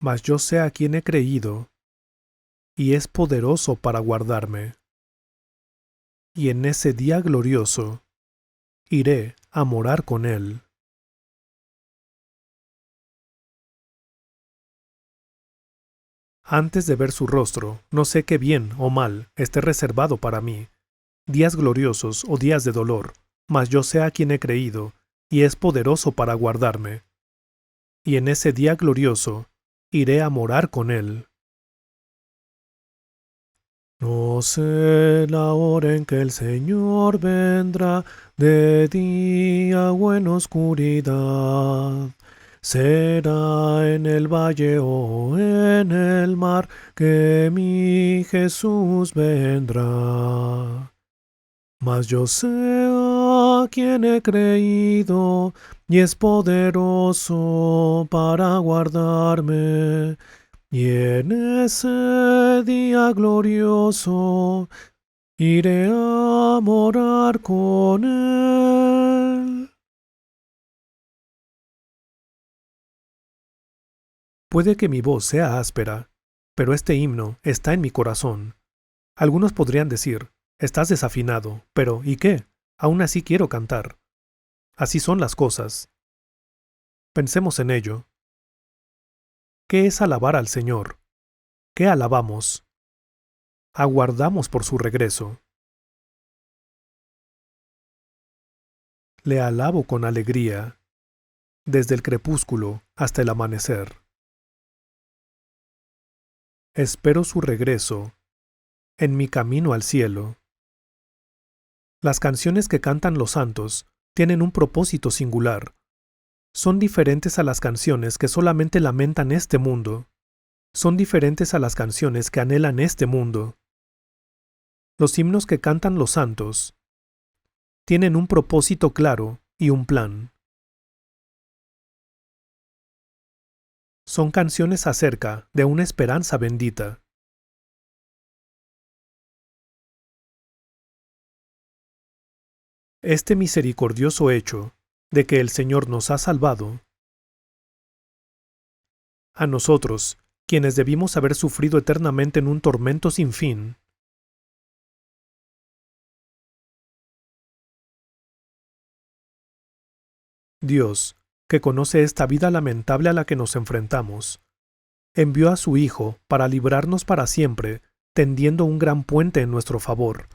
A: Mas yo sé a quien he creído y es poderoso para guardarme. Y en ese día glorioso iré a morar con él. Antes de ver su rostro, no sé qué bien o mal esté reservado para mí, días gloriosos o días de dolor, mas yo sé a quien he creído, y es poderoso para guardarme. Y en ese día glorioso iré a morar con él. No sé la hora en que el Señor vendrá, de día o en oscuridad. Será en el valle o en el mar que mi Jesús vendrá. Mas yo sé a quien he creído y es poderoso para guardarme. Y en ese día glorioso iré a morar con él. Puede que mi voz sea áspera, pero este himno está en mi corazón. Algunos podrían decir, estás desafinado, pero ¿y qué? Aún así quiero cantar. Así son las cosas. Pensemos en ello. ¿Qué es alabar al Señor? ¿Qué alabamos? Aguardamos por su regreso. Le alabo con alegría, desde el crepúsculo hasta el amanecer. Espero su regreso en mi camino al cielo. Las canciones que cantan los santos tienen un propósito singular. Son diferentes a las canciones que solamente lamentan este mundo. Son diferentes a las canciones que anhelan este mundo. Los himnos que cantan los santos tienen un propósito claro y un plan. Son canciones acerca de una esperanza bendita. Este misericordioso hecho de que el Señor nos ha salvado, a nosotros, quienes debimos haber sufrido eternamente en un tormento sin fin, Dios, que conoce esta vida lamentable a la que nos enfrentamos, envió a su Hijo para librarnos para siempre, tendiendo un gran puente en nuestro favor,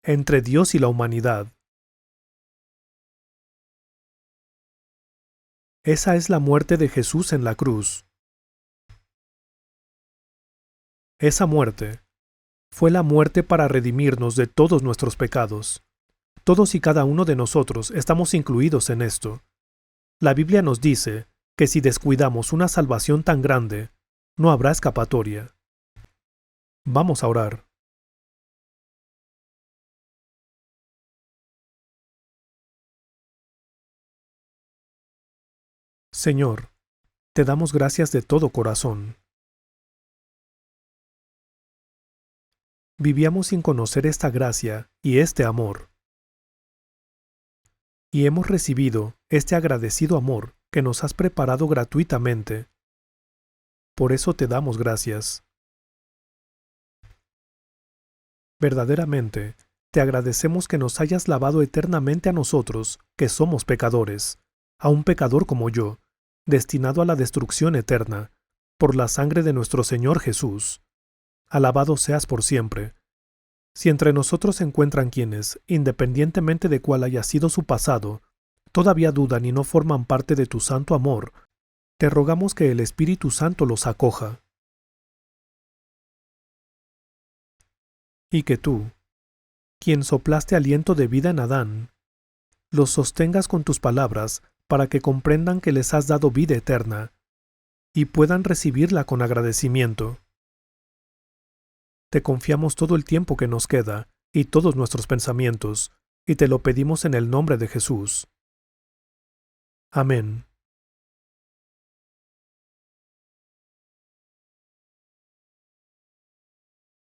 A: entre Dios y la humanidad. Esa es la muerte de Jesús en la cruz. Esa muerte fue la muerte para redimirnos de todos nuestros pecados. Todos y cada uno de nosotros estamos incluidos en esto. La Biblia nos dice que si descuidamos una salvación tan grande, no habrá escapatoria. Vamos a orar. Señor, te damos gracias de todo corazón. vivíamos sin conocer esta gracia y este amor. Y hemos recibido este agradecido amor que nos has preparado gratuitamente. Por eso te damos gracias. Verdaderamente, te agradecemos que nos hayas lavado eternamente a nosotros, que somos pecadores, a un pecador como yo, destinado a la destrucción eterna, por la sangre de nuestro Señor Jesús. Alabado seas por siempre. Si entre nosotros se encuentran quienes, independientemente de cuál haya sido su pasado, todavía dudan y no forman parte de tu santo amor, te rogamos que el Espíritu Santo los acoja. Y que tú, quien soplaste aliento de vida en Adán, los sostengas con tus palabras para que comprendan que les has dado vida eterna y puedan recibirla con agradecimiento. Te confiamos todo el tiempo que nos queda y todos nuestros pensamientos, y te lo pedimos en el nombre de Jesús. Amén.